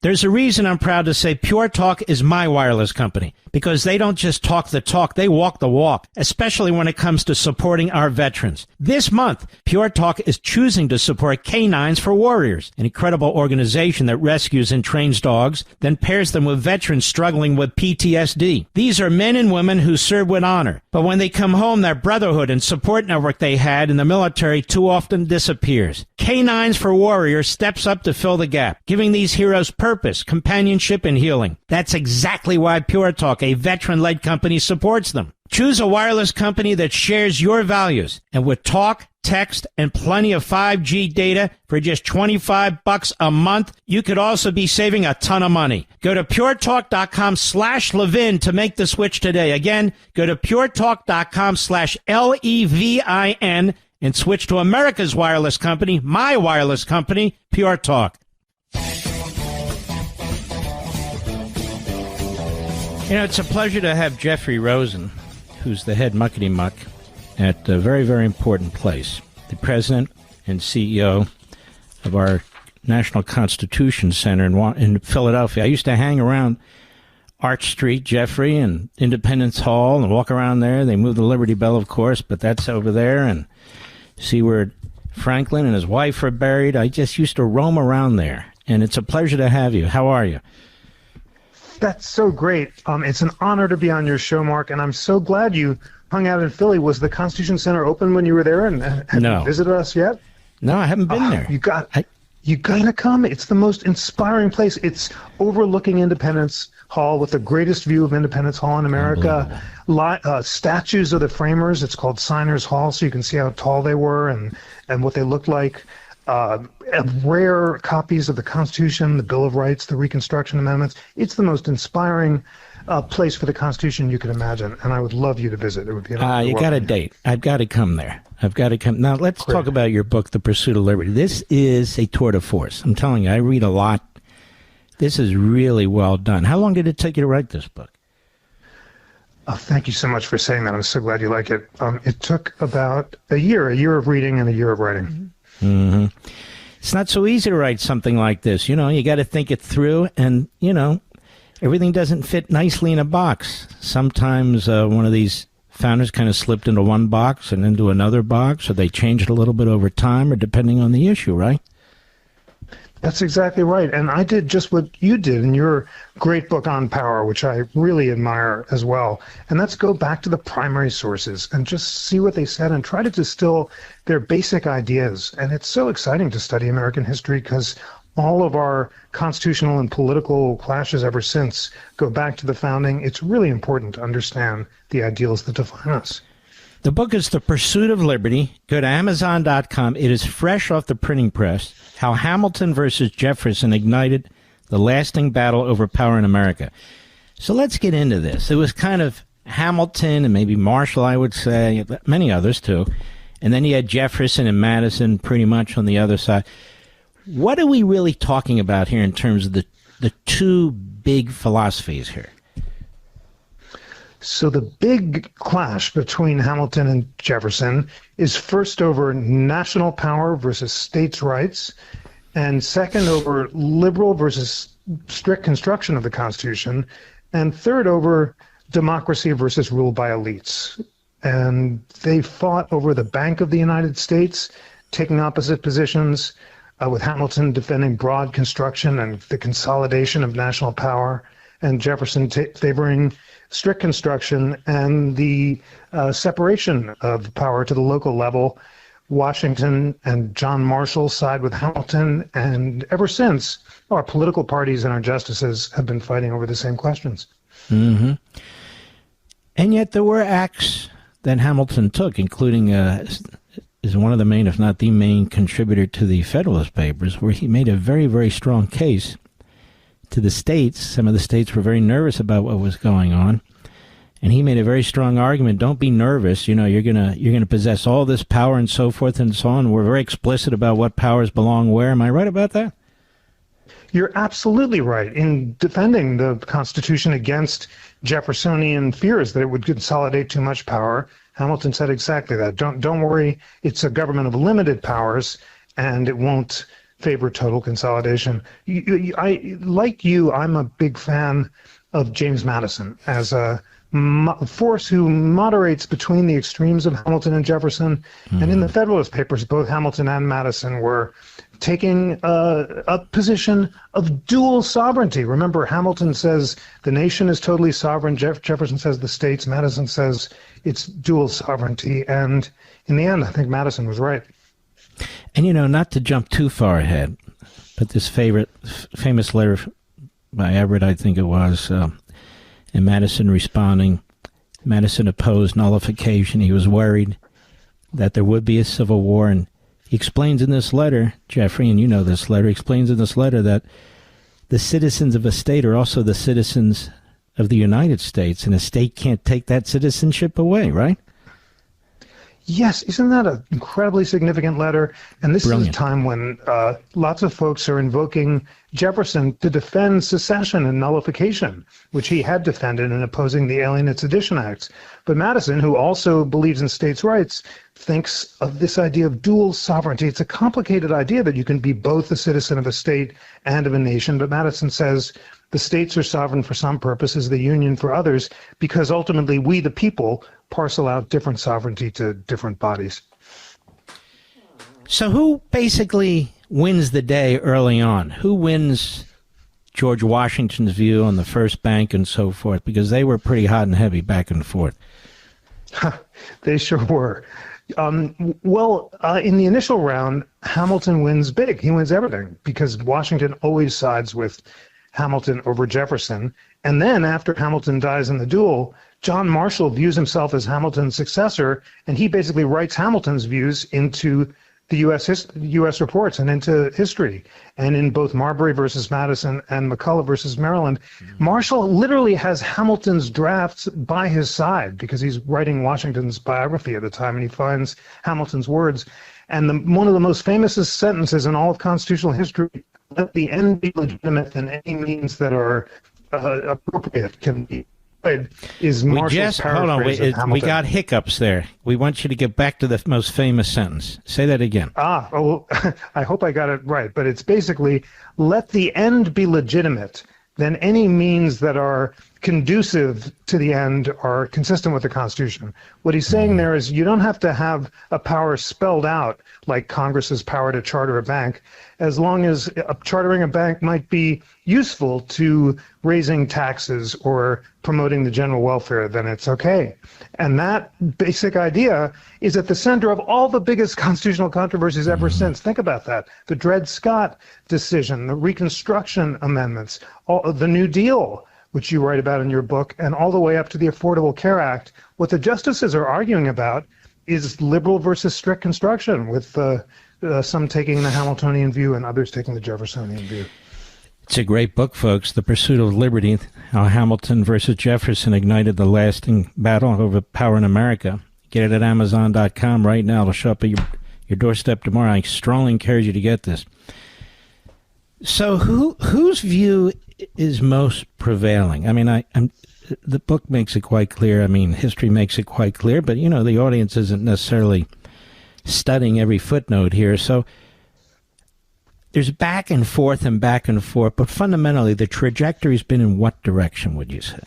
There's a reason I'm proud to say Pure Talk is my wireless company, because they don't just talk the talk, they walk the walk, especially when it comes to supporting our veterans. This month, Pure Talk is choosing to support Canines for Warriors, an incredible organization that rescues and trains dogs, then pairs them with veterans struggling with PTSD. These are men and women who serve with honor, but when they come home, that brotherhood and support network they had in the military too often disappears. Canines for Warriors steps up to fill the gap, giving these heroes purpose, companionship, and healing. That's exactly why Pure Talk, a veteran-led company, supports them. Choose a wireless company that shares your values, and with talk, text, and plenty of 5G data for just $25 a month, you could also be saving a ton of money. Go to puretalk.com/Levin to make the switch today. Again, go to puretalk.com/LEVIN and switch to America's wireless company, my wireless company, Pure Talk. You know, it's a pleasure to have Jeffrey Rosen, who's the head muckety-muck at a very, very important place, the president and CEO of our National Constitution Center in Philadelphia. I used to hang around Arch Street, Jeffrey, and Independence Hall and walk around there. They moved the Liberty Bell, of course, but that's over there, and see where Franklin and his wife are buried. I just used to roam around there, and it's a pleasure to have you. How are you? That's so great. It's an honor to be on your show, Mark, and I'm so glad you hung out in Philly. Was the Constitution Center open when you were there, and have you visited us yet? No, I haven't been there. You got to come. It's the most inspiring place. It's overlooking Independence Hall with the greatest view of Independence Hall in America. Statues of the framers. It's called Signers Hall, so you can see how tall they were and what they looked like. Rare copies of the Constitution, the Bill of Rights, the Reconstruction Amendments. It's the most inspiring place for the Constitution you can imagine, and I would love you to visit. It would be an you got a date. I've got to come there. I've got to come. Now, let's talk about your book, The Pursuit of Liberty. This is a tour de force. I'm telling you, I read a lot. This is really well done. How long did it take you to write this book? Thank you so much for saying that. I'm so glad you like it. It took about a year of reading and a year of writing. Mm-hmm. It's not so easy to write something like this. You know, you got to think it through, and, you know, everything doesn't fit nicely in a box. Sometimes one of these founders kind of slipped into one box and into another box, or they changed a little bit over time, or depending on the issue, right? That's exactly right. And I did just what you did in your great book on power, which I really admire as well. And that's go back to the primary sources and just see what they said and try to distill their basic ideas. And it's so exciting to study American history because all of our constitutional and political clashes ever since go back to the founding. It's really important to understand the ideals that define us. The book is The Pursuit of Liberty. Go to Amazon.com. It is fresh off the printing press. How Hamilton versus Jefferson ignited the lasting battle over power in America. So let's get into this. It was kind of Hamilton and maybe Marshall, I would say, many others too. And then you had Jefferson and Madison pretty much on the other side. What are we really talking about here in terms of the two big philosophies here? So the big clash between Hamilton and Jefferson is first over national power versus states' rights, and second over liberal versus strict construction of the Constitution, and third over democracy versus rule by elites. And they fought over the Bank of the United States, taking opposite positions, with Hamilton defending broad construction and the consolidation of national power, and Jefferson favoring strict construction and the separation of power to the local level. Washington and John Marshall side with Hamilton, and ever since, our political parties and our justices have been fighting over the same questions. Mm-hmm. And yet there were acts that Hamilton took, including is one of the main, if not the main, contributor to the Federalist Papers, where he made a very, very strong case to the states. Some of the states were very nervous about what was going on, and he made a very strong argument. Don't be nervous. You know, you're gonna possess all this power and so forth and so on. We're very explicit about what powers belong where. Am I right about that? You're absolutely right in defending the Constitution against Jeffersonian fears that it would consolidate too much power. Hamilton said exactly that. Don't worry, it's a government of limited powers, and it won't favor total consolidation. Like you, I'm a big fan of James Madison as a force who moderates between the extremes of Hamilton and Jefferson. Mm-hmm. And in the Federalist Papers, both Hamilton and Madison were taking a position of dual sovereignty. Remember, Hamilton says the nation is totally sovereign. Jefferson says the states. Madison says it's dual sovereignty. And in the end, I think Madison was right. And, you know, not to jump too far ahead, but this famous letter by Everett, I think it was, and Madison responding, Madison opposed nullification. He was worried that there would be a civil war, and he explains in this letter, Jeffrey, and you know this letter, he explains in this letter that the citizens of a state are also the citizens of the United States, and a state can't take that citizenship away, right? Yes, isn't that an incredibly significant letter? And this Brilliant. is a time when lots of folks are invoking Jefferson to defend secession and nullification, which he had defended in opposing the Alien and Sedition Acts. But Madison, who also believes in states' rights, thinks of this idea of dual sovereignty. It's a complicated idea that you can be both a citizen of a state and of a nation, but Madison says the states are sovereign for some purposes, the union for others, because ultimately we, the people, parcel out different sovereignty to different bodies. So who basically wins the day early on? Who wins George Washington's view on the first bank and so forth? Because they were pretty hot and heavy back and forth. They sure were. In the initial round, Hamilton wins big. He wins everything because Washington always sides with Hamilton over Jefferson. And then after Hamilton dies in the duel, John Marshall views himself as Hamilton's successor, and he basically writes Hamilton's views into the U.S. reports and into history. And in both Marbury versus Madison and McCulloch versus Maryland, Marshall literally has Hamilton's drafts by his side because he's writing Washington's biography at the time, and he finds Hamilton's words. And one of the most famous sentences in all of constitutional history, let the end be legitimate and any means that are appropriate can be is Marshall's paraphrase of Hamilton. We got hiccups there. We want you to get back to the most famous sentence. Say that again. I hope I got it right. But it's basically, let the end be legitimate, then any means that are conducive to the end are consistent with the Constitution. What he's saying there is you don't have to have a power spelled out like Congress's power to charter a bank, as long as chartering a bank might be useful to raising taxes or promoting the general welfare, then it's okay. And that basic idea is at the center of all the biggest constitutional controversies ever since. Think about that. The Dred Scott decision, the Reconstruction Amendments, the New Deal. which you write about in your book, and all the way up to the Affordable Care Act, what the justices are arguing about is liberal versus strict construction, with some taking the Hamiltonian view and others taking the Jeffersonian view. It's a great book, folks. The Pursuit of Liberty, how Hamilton versus Jefferson ignited the lasting battle over power in America. Get it at Amazon.com right now. It'll show up at your doorstep tomorrow. I strongly encourage you to get this. So whose view is most prevailing? I mean, the book makes it quite clear. I mean, history makes it quite clear. But, you know, the audience isn't necessarily studying every footnote here. So there's back and forth. But fundamentally, the trajectory's been in what direction, would you say?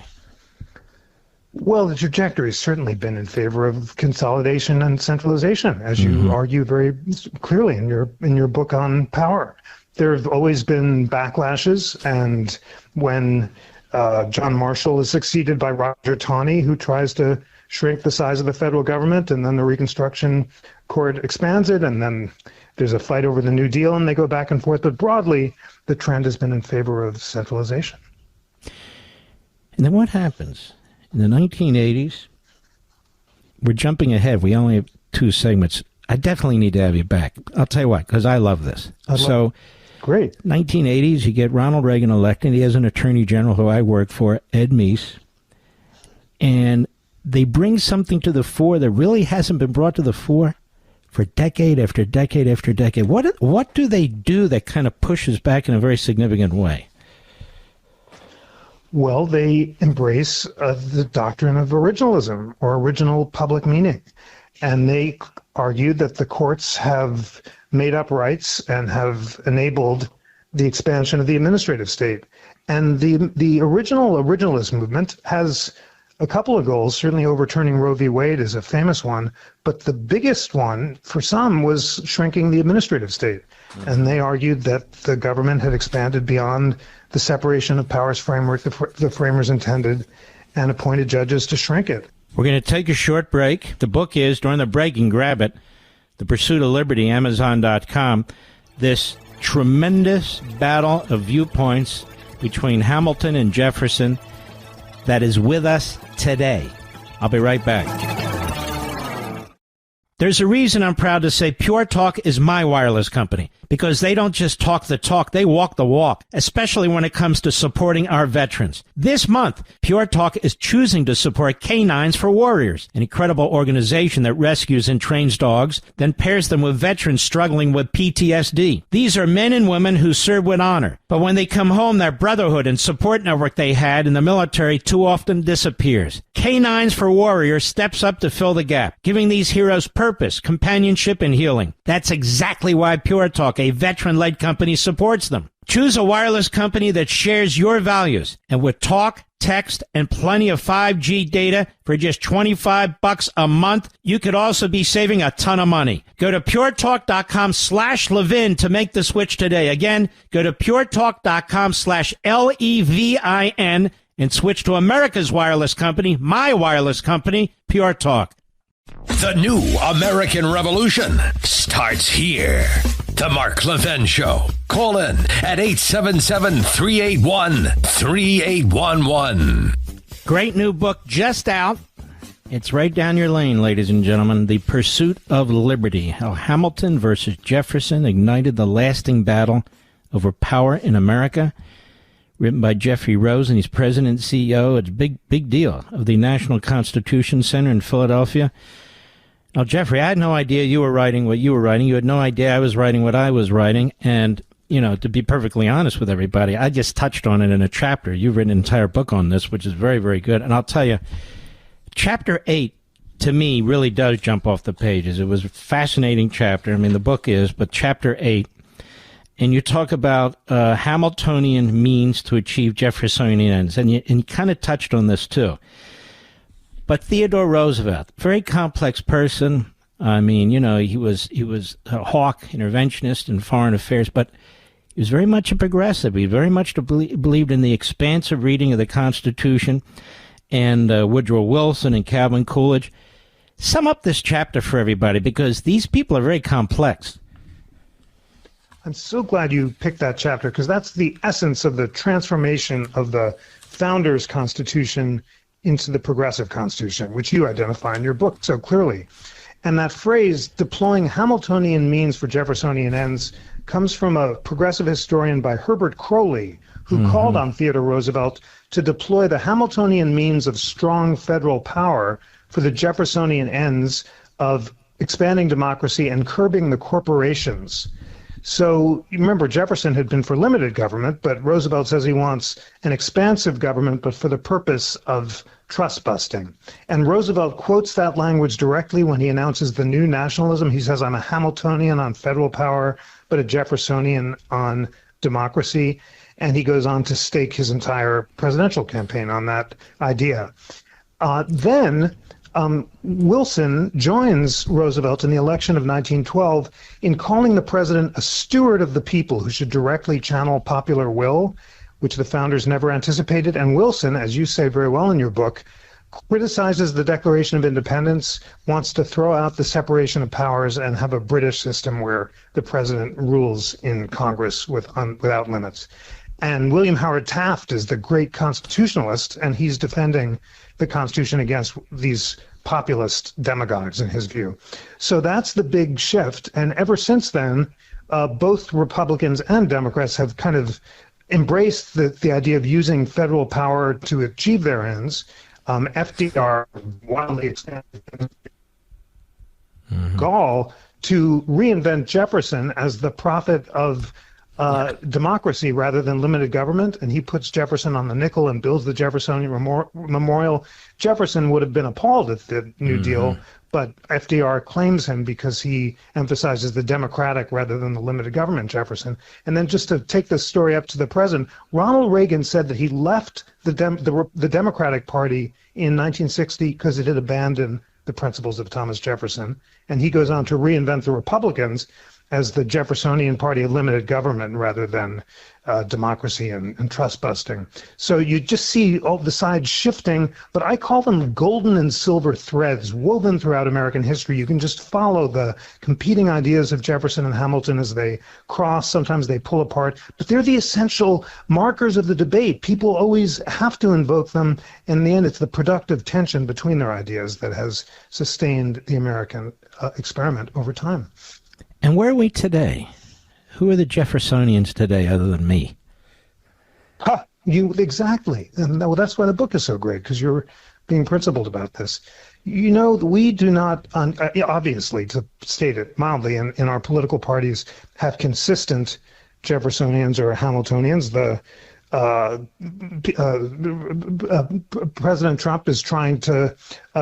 Well, the trajectory has certainly been in favor of consolidation and centralization, as you argue very clearly in your book on power. There have always been backlashes, and when John Marshall is succeeded by Roger Taney, who tries to shrink the size of the federal government, and then the Reconstruction Court expands it, and then there's a fight over the New Deal, and they go back and forth. But broadly, the trend has been in favor of centralization. And then what happens? In the 1980s, we're jumping ahead. We only have 2 segments. I definitely need to have you back. I'll tell you what, because I love this. Great. 1980s, you get Ronald Reagan elected. He has an attorney general who I work for, Ed Meese. And they bring something to the fore that really hasn't been brought to the fore for decade after decade after decade. What do they do that kind of pushes back in a very significant way? Well, they embrace the doctrine of originalism, or original public meaning. And they argue that the courts have made up rights and have enabled the expansion of the administrative state. And the originalist movement has a couple of goals. Certainly overturning Roe v. Wade is a famous one, but the biggest one for some was shrinking the administrative state. And they argued that the government had expanded beyond the separation of powers framework the framers intended, and appointed judges to shrink it. We're going to take a short break. The book is, during the break, you can grab it, The Pursuit of Liberty, Amazon.com. This tremendous battle of viewpoints between Hamilton and Jefferson that is with us today. I'll be right back. There's a reason I'm proud to say Pure Talk is my wireless company, because they don't just talk the talk, they walk the walk, especially when it comes to supporting our veterans. This month, Pure Talk is choosing to support Canines for Warriors, an incredible organization that rescues and trains dogs, then pairs them with veterans struggling with PTSD. These are men and women who serve with honor, but when they come home, their brotherhood and support network they had in the military too often disappears. Canines for Warriors steps up to fill the gap, giving these heroes purpose, companionship, and healing. That's exactly why Pure Talk, a veteran-led company, supports them. Choose a wireless company that shares your values, and with talk, text, and plenty of 5G data for just $25 a month, you could also be saving a ton of money. Go to puretalk.com/Levin to make the switch today. Again, go to puretalk.com/LEVIN and switch to America's wireless company, my wireless company, Pure Talk. The new American Revolution starts here. The Mark Levin Show. Call in at 877-381-3811. Great new book just out. It's right down your lane, ladies and gentlemen. The Pursuit of Liberty. How Hamilton versus Jefferson ignited the lasting battle over power in America. Written by Jeffrey Rosen. He's president and CEO. It's a big deal of the National Constitution Center in Philadelphia. Now, Jeffrey, I had no idea you were writing what you were writing. You had no idea I was writing what I was writing. And, you know, to be perfectly honest with everybody, I just touched on it in a chapter. You've written an entire book on this, which is very, very good. And I'll tell you, Chapter 8, to me, really does jump off the pages. It was a fascinating chapter. I mean, the book is, but Chapter 8, and you talk about Hamiltonian means to achieve Jeffersonian ends. And you kind of touched on this, too. But Theodore Roosevelt, very complex person. I mean, you know, he was a hawk, interventionist in foreign affairs, but he was very much a progressive. He very much believed in the expansive reading of the Constitution, and Woodrow Wilson and Calvin Coolidge. Sum up this chapter for everybody, because these people are very complex. I'm so glad you picked that chapter, because that's the essence of the transformation of the founders' constitution into the progressive constitution, which you identify in your book so clearly. And that phrase, deploying Hamiltonian means for Jeffersonian ends, comes from a progressive historian by Herbert Crowley, who called on Theodore Roosevelt to deploy the Hamiltonian means of strong federal power for the Jeffersonian ends of expanding democracy and curbing the corporations. So remember, Jefferson had been for limited government, but Roosevelt says he wants an expansive government, but for the purpose of trust busting. And Roosevelt quotes that language directly when he announces the new nationalism. He says, I'm a Hamiltonian on federal power, but a Jeffersonian on democracy. And he goes on to stake his entire presidential campaign on that idea. Then Wilson joins Roosevelt in the election of 1912 in calling the president a steward of the people who should directly channel popular will, which the founders never anticipated. And Wilson, as you say very well in your book, criticizes the Declaration of Independence, wants to throw out the separation of powers and have a British system where the president rules in Congress without limits. And William Howard Taft is the great constitutionalist, and he's defending the Constitution against these populist demagogues, in his view. So that's the big shift. And ever since then, both Republicans and Democrats have kind of embraced the idea of using federal power to achieve their ends. FDR wildly expanded Gall to reinvent Jefferson as the prophet of democracy rather than limited government, and he puts Jefferson on the nickel and builds the Jeffersonian Memorial. Jefferson would have been appalled at the New Deal, but FDR claims him because he emphasizes the democratic rather than the limited government Jefferson. And then just to take this story up to the present, Ronald Reagan said that he left the Democratic Party in 1960 because it had abandoned the principles of Thomas Jefferson, and he goes on to reinvent the Republicans as the Jeffersonian party of limited government rather than democracy and trust busting. So you just see all the sides shifting, but I call them golden and silver threads woven throughout American history. You can just follow the competing ideas of Jefferson and Hamilton as they cross. Sometimes they pull apart, but they're the essential markers of the debate. People always have to invoke them. In the end, it's the productive tension between their ideas that has sustained the American experiment over time. And where are we today? Who are the Jeffersonians today other than me? Exactly. And well, that's why the book is so great, because you're being principled about this. You know, we do not, obviously, to state it mildly, in our political parties have consistent Jeffersonians or Hamiltonians. President Trump is trying to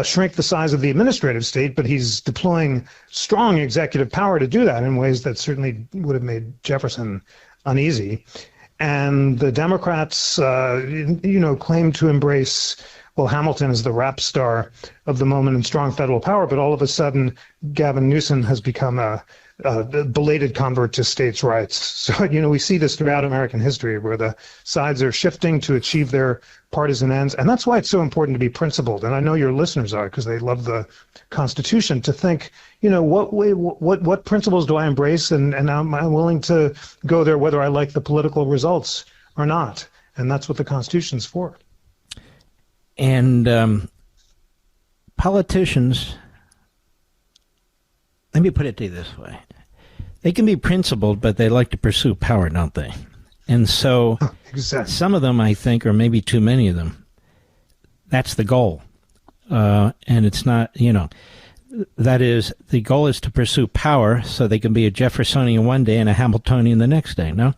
shrink the size of the administrative state, but he's deploying strong executive power to do that in ways that certainly would have made Jefferson uneasy. And the Democrats, claim to embrace, well, Hamilton is the rap star of the moment and strong federal power, but all of a sudden, Gavin Newsom has become a belated convert to states' rights. So, we see this throughout American history where the sides are shifting to achieve their partisan ends. And that's why it's so important to be principled. And I know your listeners are, because they love the Constitution, to think, what principles do I embrace? And am I willing to go there whether I like the political results or not? And that's what the Constitution's for. And politicians, let me put it to you this way. They can be principled, but they like to pursue power, don't they? And so exactly. Some of them, I think, or maybe too many of them, that's the goal. And it's not, that is, the goal is to pursue power so they can be a Jeffersonian one day and a Hamiltonian the next day, no?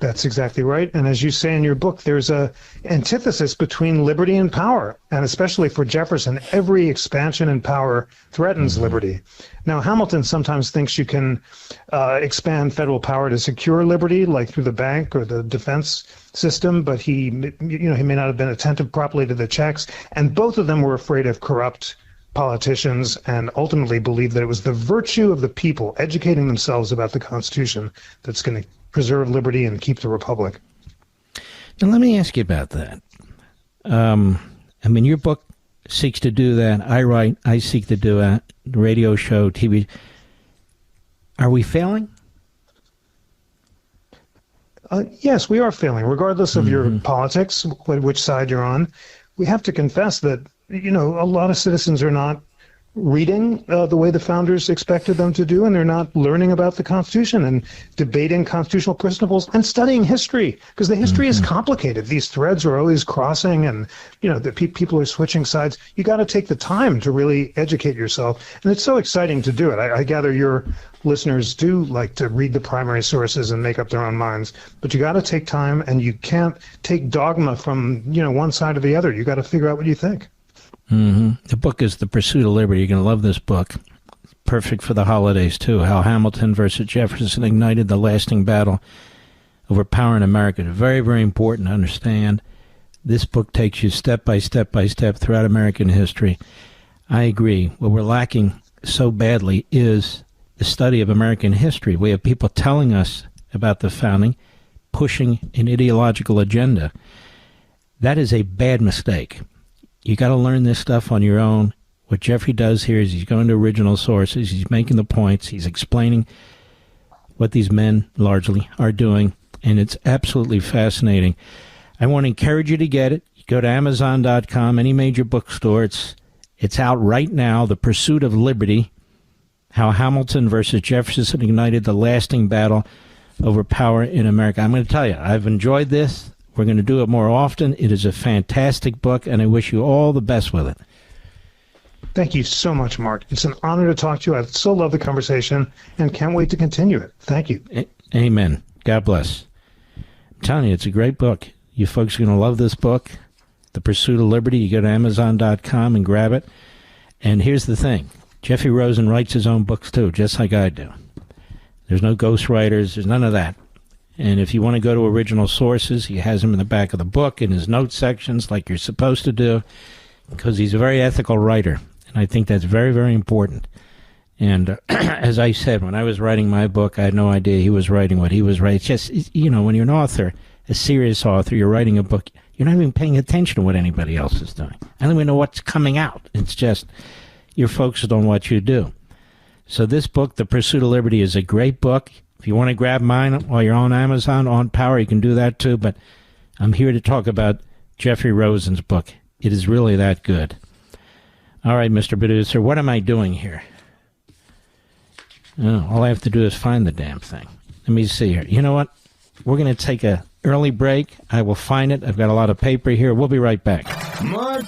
That's exactly right. And as you say in your book, there's a antithesis between liberty and power. And especially for Jefferson, every expansion in power threatens liberty. Now, Hamilton sometimes thinks you can expand federal power to secure liberty, like through the bank or the defense system, but he may not have been attentive properly to the checks. And both of them were afraid of corrupt politicians and ultimately believed that it was the virtue of the people educating themselves about the Constitution that's going to preserve liberty and keep the republic. Now, let me ask you about that. Your book seeks to do that. I seek to do it. Radio show, TV. Are we failing? Yes, we are failing, regardless of your politics, which side you're on. We have to confess that, a lot of citizens are not reading the way the founders expected them to do, and they're not learning about the Constitution and debating constitutional principles and studying history, because the history is complicated. These threads are always crossing, and the people are switching sides. You got to take the time to really educate yourself, and it's so exciting to do it. I gather your listeners do like to read the primary sources and make up their own minds, but you got to take time, and you can't take dogma from one side or the other. You got to figure out what you think. The book is The Pursuit of Liberty. You're going to love this book. Perfect for the holidays, too. How Hamilton versus Jefferson ignited the lasting battle over power in America. It's very, very important to understand. This book takes you step by step by step throughout American history. I agree. What we're lacking so badly is the study of American history. We have people telling us about the founding, pushing an ideological agenda. That is a bad mistake. You got to learn this stuff on your own. What Jeffrey does here is he's going to original sources. He's making the points. He's explaining what these men largely are doing, and it's absolutely fascinating. I want to encourage you to get it. You go to Amazon.com, any major bookstore. It's out right now, The Pursuit of Liberty, How Hamilton versus Jefferson Ignited the Lasting Battle Over Power in America. I'm going to tell you, I've enjoyed this. We're going to do it more often. It is a fantastic book, and I wish you all the best with it. Thank you so much, Mark. It's an honor to talk to you. I so love the conversation and can't wait to continue it. Thank you. Amen. God bless. I'm telling you, it's a great book. You folks are going to love this book, The Pursuit of Liberty. You go to Amazon.com and grab it. And here's the thing. Jeffrey Rosen writes his own books, too, just like I do. There's no ghostwriters. There's none of that. And if you want to go to original sources, he has them in the back of the book, in his notes sections, like you're supposed to do, because he's a very ethical writer. And I think that's very, very important. And as I said, when I was writing my book, I had no idea he was writing what he was writing. It's just, when you're an author, a serious author, you're writing a book, you're not even paying attention to what anybody else is doing. I don't even know what's coming out. It's just, you're focused on what you do. So this book, The Pursuit of Liberty, is a great book. If you want to grab mine while you're on Amazon, on Power, you can do that too. But I'm here to talk about Jeffrey Rosen's book. It is really that good. All right, Mr. Producer, what am I doing here? Oh, all I have to do is find the damn thing. Let me see here. You know what? We're going to take an early break. I will find it. I've got a lot of paper here. We'll be right back. Mark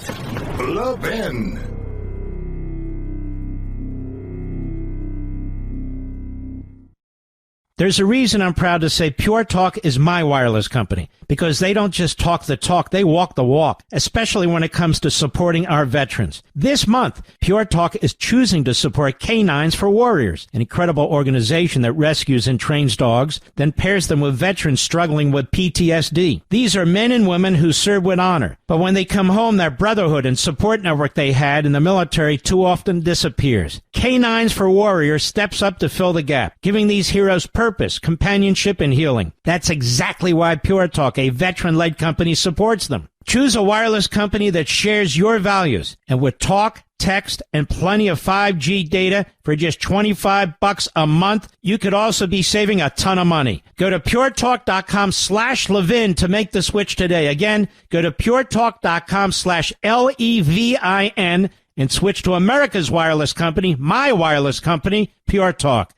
Levin. There's a reason I'm proud to say Pure Talk is my wireless company, because they don't just talk the talk, they walk the walk, especially when it comes to supporting our veterans. This month, Pure Talk is choosing to support Canines for Warriors, an incredible organization that rescues and trains dogs, then pairs them with veterans struggling with PTSD. These are men and women who serve with honor, but when they come home, that brotherhood and support network they had in the military too often disappears. Canines for Warriors steps up to fill the gap, giving these heroes purpose, companionship, and healing. That's exactly why Pure Talk, a veteran-led company, supports them. Choose a wireless company that shares your values, and with talk, text, and plenty of 5G data for just $25 a month, you could also be saving a ton of money. Go to puretalk.com/Levin to make the switch today. Again, go to puretalk.com/LEVIN and switch to America's wireless company, my wireless company, Pure Talk.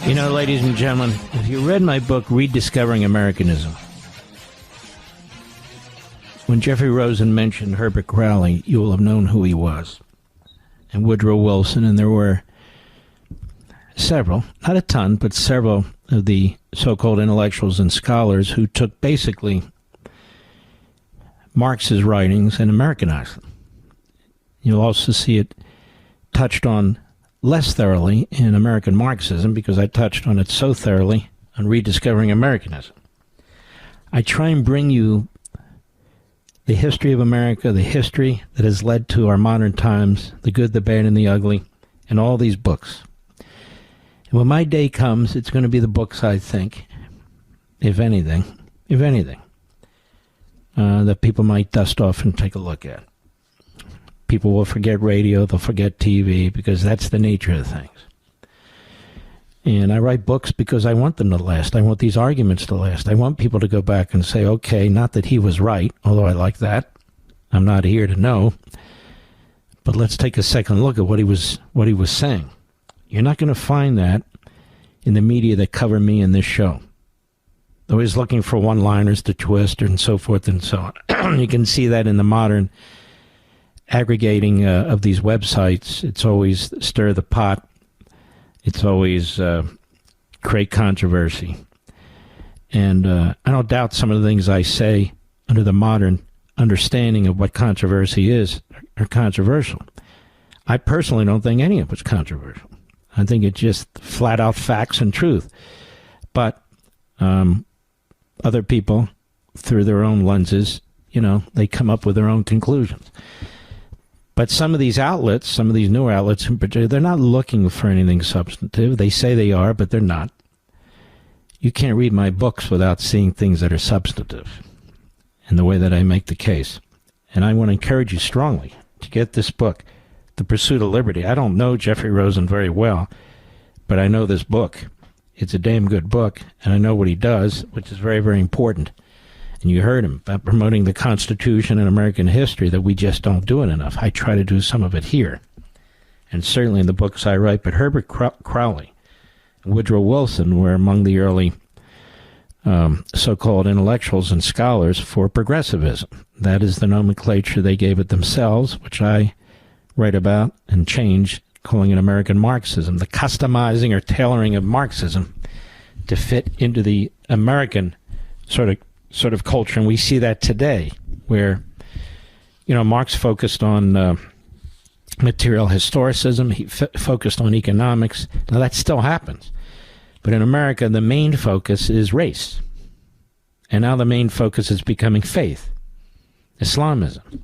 You know, ladies and gentlemen, if you read my book, Rediscovering Americanism, when Jeffrey Rosen mentioned Herbert Crowley, you will have known who he was, and Woodrow Wilson, and there were several, not a ton, but several of the so-called intellectuals and scholars who took basically Marx's writings and Americanized them. You'll also see it touched on less thoroughly in American Marxism, because I touched on it so thoroughly on Rediscovering Americanism. I try and bring you the history of America, the history that has led to our modern times, the good, the bad, and the ugly, and all these books. And when my day comes, it's going to be the books, I think, if anything, that people might dust off and take a look at. People will forget radio, they'll forget TV, because that's the nature of things. And I write books because I want them to last. I want these arguments to last. I want people to go back and say, okay, not that he was right, although I like that. I'm not here to know. But let's take a second look at what he was saying. You're not going to find that in the media that cover me in this show. Always looking for one-liners to twist and so forth and so on. You can see that in the modern aggregating of these websites. It's always stir the pot. It's always create controversy. And I don't doubt some of the things I say under the modern understanding of what controversy is are controversial. I personally don't think any of it's controversial. I think it's just flat out facts and truth. But other people, through their own lenses, they come up with their own conclusions. But some of these outlets, some of these newer outlets in particular, they're not looking for anything substantive. They say they are, but they're not. You can't read my books without seeing things that are substantive in the way that I make the case. And I want to encourage you strongly to get this book, The Pursuit of Liberty. I don't know Jeffrey Rosen very well, but I know this book. It's a damn good book, and I know what he does, which is very, very important. And you heard him about promoting the Constitution and American history, that we just don't do it enough. I try to do some of it here, and certainly in the books I write. But Herbert Crowley and Woodrow Wilson were among the early so-called intellectuals and scholars for progressivism. That is the nomenclature they gave it themselves, which I write about and change, calling it American Marxism, the customizing or tailoring of Marxism to fit into the American sort of culture. And we see that today, where Marx focused on material historicism. He focused on economics. Now that still happens, but in America the main focus is race, and now the main focus is becoming faith, Islamism,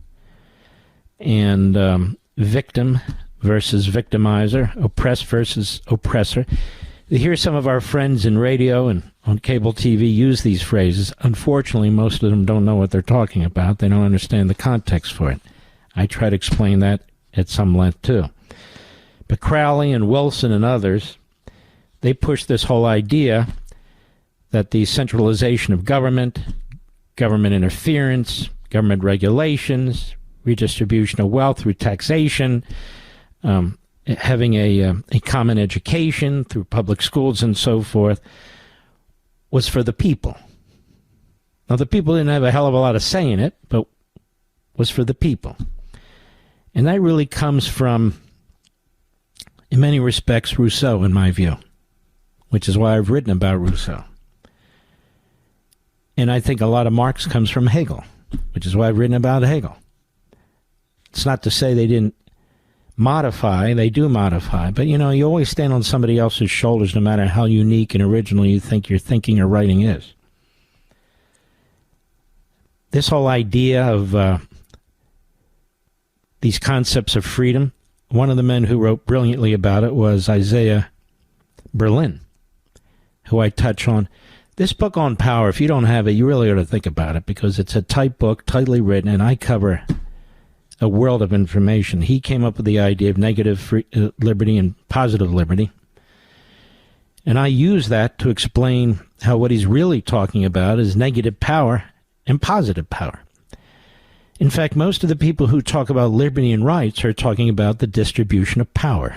and victim versus victimizer, oppressed versus oppressor. You hear some of our friends in radio and on cable TV use these phrases. Unfortunately, most of them don't know what they're talking about. They don't understand the context for it. I try to explain that at some length, too. But Crowley and Wilson and others, they push this whole idea that the centralization of government interference, government regulations, redistribution of wealth through taxation, having a common education through public schools and so forth, was for the people. Now, the people didn't have a hell of a lot of say in it, but was for the people. And that really comes from, in many respects, Rousseau, in my view, which is why I've written about Rousseau. And I think a lot of Marx comes from Hegel, which is why I've written about Hegel. It's not to say they didn't modify. They do modify. But, you always stand on somebody else's shoulders, no matter how unique and original you think your thinking or writing is. This whole idea of these concepts of freedom, one of the men who wrote brilliantly about it was Isaiah Berlin, who I touch on. This book on power, if you don't have it, you really ought to think about it, because it's a tight book, tightly written, and I cover a world of information. He came up with the idea of negative liberty and positive liberty. And I use that to explain how what he's really talking about is negative power and positive power. In fact, most of the people who talk about liberty and rights are talking about the distribution of power.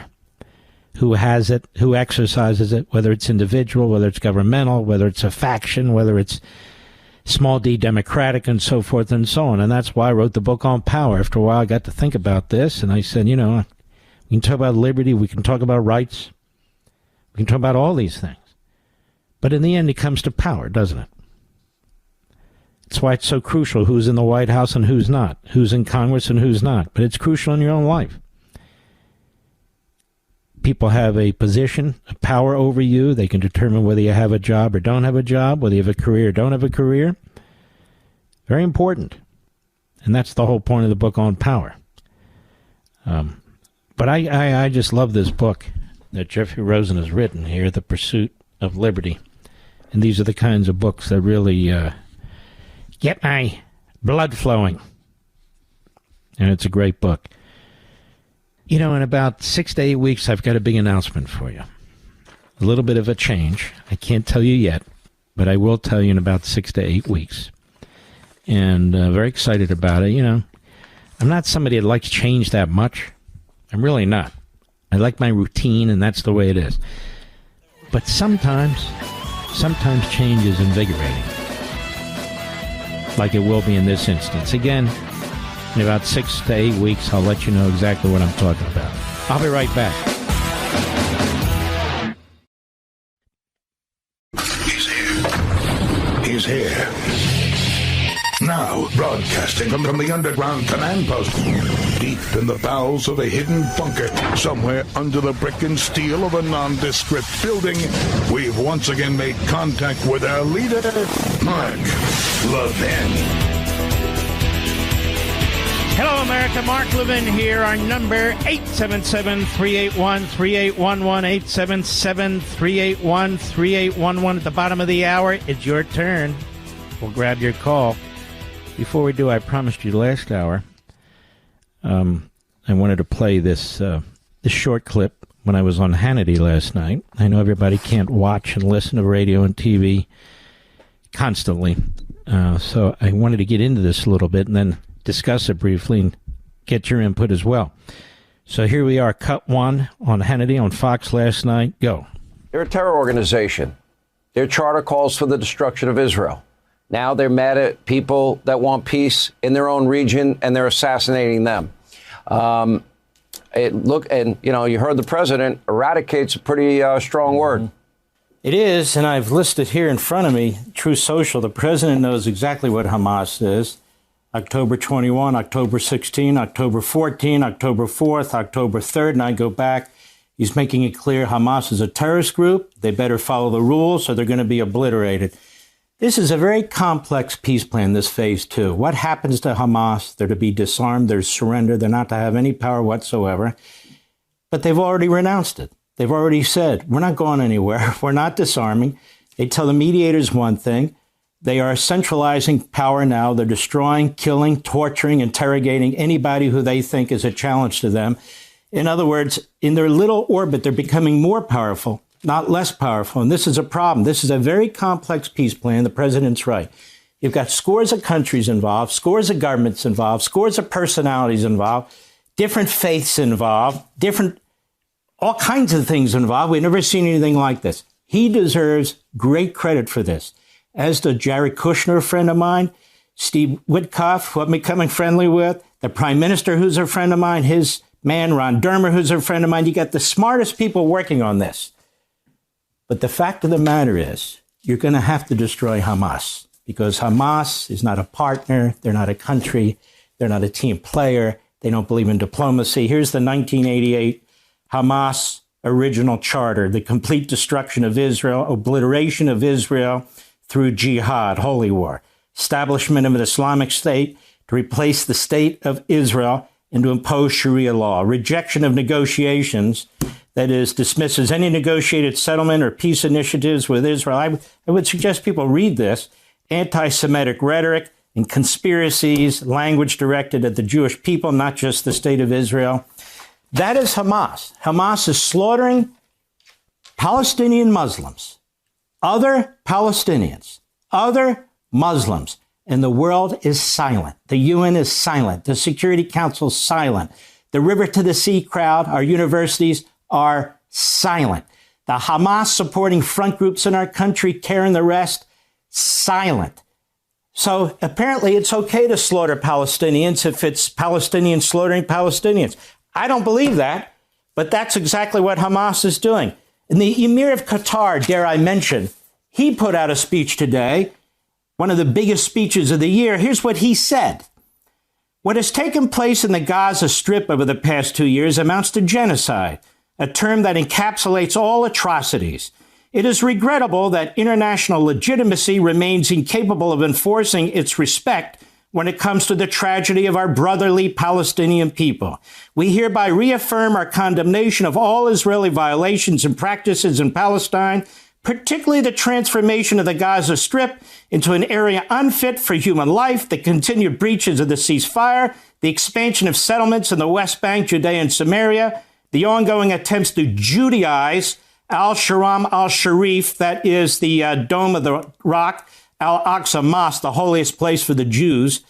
Who has it, who exercises it, whether it's individual, whether it's governmental, whether it's a faction, whether it's small d democratic, and so forth and so on. And that's why I wrote the book on power. After a while, I got to think about this, and I said, we can talk about liberty, we can talk about rights, we can talk about all these things. But in the end, it comes to power, doesn't it? That's why it's so crucial who's in the White House and who's not, who's in Congress and who's not. But it's crucial in your own life. People have a position, a power over you. They can determine whether you have a job or don't have a job, whether you have a career or don't have a career. Very important. And that's the whole point of the book on power. But I just love this book that Jeffrey Rosen has written here, The Pursuit of Liberty. And these are the kinds of books that really get my blood flowing. And it's a great book. In about 6 to 8 weeks, I've got a big announcement for you. a little bit of a change. I can't tell you yet, but I will tell you in about 6 to 8 weeks. And very excited about it. You know, I'm not somebody that likes change that much. I'm really not. I like my routine, and that's the way it is. But sometimes change is invigorating, like it will be in this instance. Again, in about 6 to 8 weeks, I'll let you know exactly what I'm talking about. I'll be right back. He's here. Now, broadcasting from the underground command post, deep in the bowels of a hidden bunker, somewhere under the brick and steel of a nondescript building, we've once again made contact with our leader, Mark Levin. Hello, America. Mark Levin here. Our number, 877-381-3811, 877-381-3811. At the bottom of the hour, it's your turn. We'll grab your call. Before we do, I promised you last hour, I wanted to play this short clip when I was on Hannity last night. I know everybody can't watch and listen to radio and TV constantly, so I wanted to get into this a little bit and then discuss it briefly and get your input as well. So here we are, cut one on Hannity on Fox last night. Go. They're a terror organization. Their charter calls for the destruction of Israel. Now they're mad at people that want peace in their own region, and they're assassinating them. You heard the president, eradicate's a pretty strong word. It is, and I've listed here in front of me, True Social. The president knows exactly what Hamas is. October 21, October 16, October 14, October 4th, October 3rd, and I go back. He's making it clear Hamas is a terrorist group. They better follow the rules or they're going to be obliterated. This is a very complex peace plan, this phase two. What happens to Hamas? They're to be disarmed, they're surrendered, they're not to have any power whatsoever. But they've already renounced it. They've already said, we're not going anywhere. We're not disarming. They tell the mediators one thing. They are centralizing power now. They're destroying, killing, torturing, interrogating anybody who they think is a challenge to them. In other words, in their little orbit, they're becoming more powerful, not less powerful. And this is a problem. This is a very complex peace plan. The president's right. You've got scores of countries involved, scores of governments involved, scores of personalities involved, different faiths involved, all kinds of things involved. We've never seen anything like this. He deserves great credit for this, as does Jared Kushner, a friend of mine, Steve Witkoff, who I'm becoming friendly with, the prime minister, who's a friend of mine, his man, Ron Dermer, who's a friend of mine. You got the smartest people working on this. But the fact of the matter is, you're going to have to destroy Hamas, because Hamas is not a partner. They're not a country. They're not a team player. They don't believe in diplomacy. Here's the 1988 Hamas original charter: the complete destruction of Israel, obliteration of Israel through jihad, holy war, establishment of an Islamic state to replace the state of Israel and to impose Sharia law, rejection of negotiations, that is, dismisses any negotiated settlement or peace initiatives with Israel. I would suggest people read this. Anti-Semitic rhetoric and conspiracies, language directed at the Jewish people, not just the state of Israel. That is Hamas. Hamas is slaughtering Palestinian Muslims, other Palestinians, other Muslims, and the world is silent. The UN is silent. The Security Council is silent. The river to the sea crowd, our universities are silent. The Hamas supporting front groups in our country, CARE and the rest, silent. So apparently it's okay to slaughter Palestinians if it's Palestinians slaughtering Palestinians. I don't believe that, but that's exactly what Hamas is doing. And the Emir of Qatar, dare I mention, he put out a speech today, one of the biggest speeches of the year. Here's what he said. What has taken place in the Gaza Strip over the past 2 years amounts to genocide, a term that encapsulates all atrocities. It is regrettable that international legitimacy remains incapable of enforcing its respect when it comes to the tragedy of our brotherly Palestinian people. We hereby reaffirm our condemnation of all Israeli violations and practices in Palestine, particularly the transformation of the Gaza Strip into an area unfit for human life, the continued breaches of the ceasefire, the expansion of settlements in the West Bank, Judea and Samaria, the ongoing attempts to Judaize Al-Sharam al-Sharif, that is the Dome of the Rock, Al-Aqsa Mosque, the holiest place for the Jews.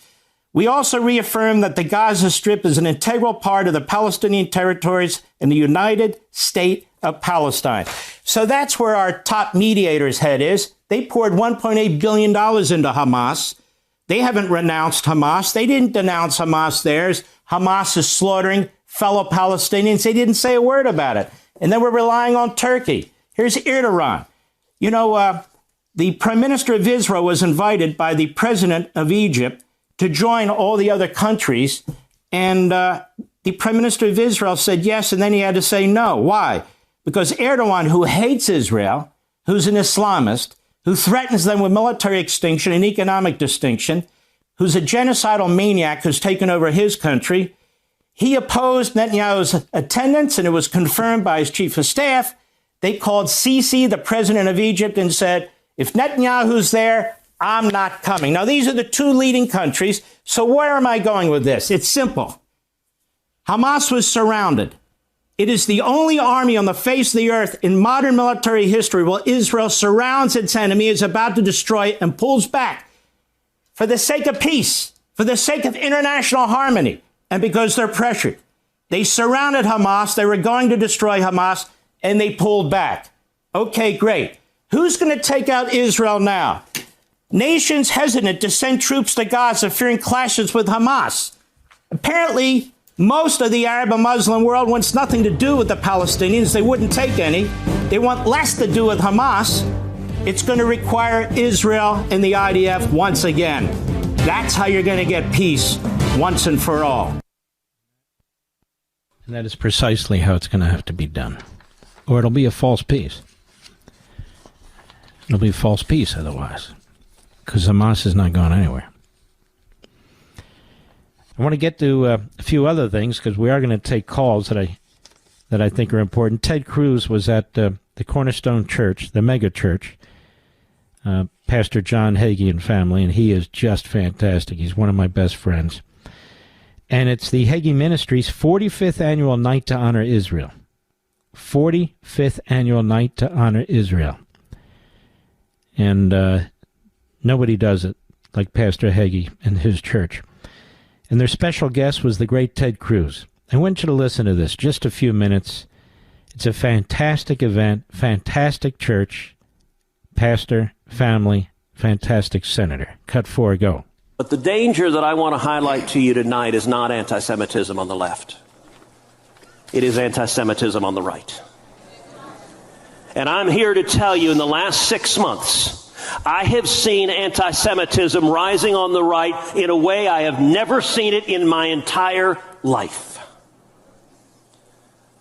We also reaffirm that the Gaza Strip is an integral part of the Palestinian territories and the United State of Palestine. So that's where our top mediator's head is. They poured $1.8 billion into Hamas. They haven't renounced Hamas. They didn't denounce Hamas theirs. Hamas is slaughtering fellow Palestinians. They didn't say a word about it. And then we're relying on Turkey. Here's Erdogan. You know, the Prime Minister of Israel was invited by the President of Egypt to join all the other countries. And the Prime Minister of Israel said yes, and then he had to say no. Why? Because Erdogan, who hates Israel, who's an Islamist, who threatens them with military extinction and economic distinction, who's a genocidal maniac who's taken over his country, he opposed Netanyahu's attendance, and it was confirmed by his chief of staff. They called Sisi, the president of Egypt, and said, if Netanyahu's there, I'm not coming. Now, these are the two leading countries. So where am I going with this? It's simple. Hamas was surrounded. It is the only army on the face of the earth in modern military history where Israel surrounds its enemy, is about to destroy it, and pulls back for the sake of peace, for the sake of international harmony, and because they're pressured. They surrounded Hamas. They were going to destroy Hamas, and they pulled back. Okay, great. Who's going to take out Israel now? Nations hesitant to send troops to Gaza, fearing clashes with Hamas. Apparently, most of the Arab and Muslim world wants nothing to do with the Palestinians. They wouldn't take any. They want less to do with Hamas. It's going to require Israel and the IDF once again. That's how you're going to get peace once and for all. And that is precisely how it's going to have to be done. Or it'll be a false peace. It'll be a false peace otherwise, because Hamas is not going anywhere. I want to get to a few other things, because we are going to take calls that I think are important. Ted Cruz was at the Cornerstone Church, the mega church, Pastor John Hagee and family, and he is just fantastic. He's one of my best friends. And it's the Hagee Ministries' 45th annual night to honor Israel. 45th annual night to honor Israel. And nobody does it like Pastor Hagee and his church. And their special guest was the great Ted Cruz. I want you to listen to this, just a few minutes. It's a fantastic event, fantastic church, pastor, family, fantastic senator. Cut 4, go. But the danger that I want to highlight to you tonight is not anti-Semitism on the left. It is anti-Semitism on the right. And I'm here to tell you, in the last 6 months, I have seen anti-Semitism rising on the right in a way I have never seen it in my entire life.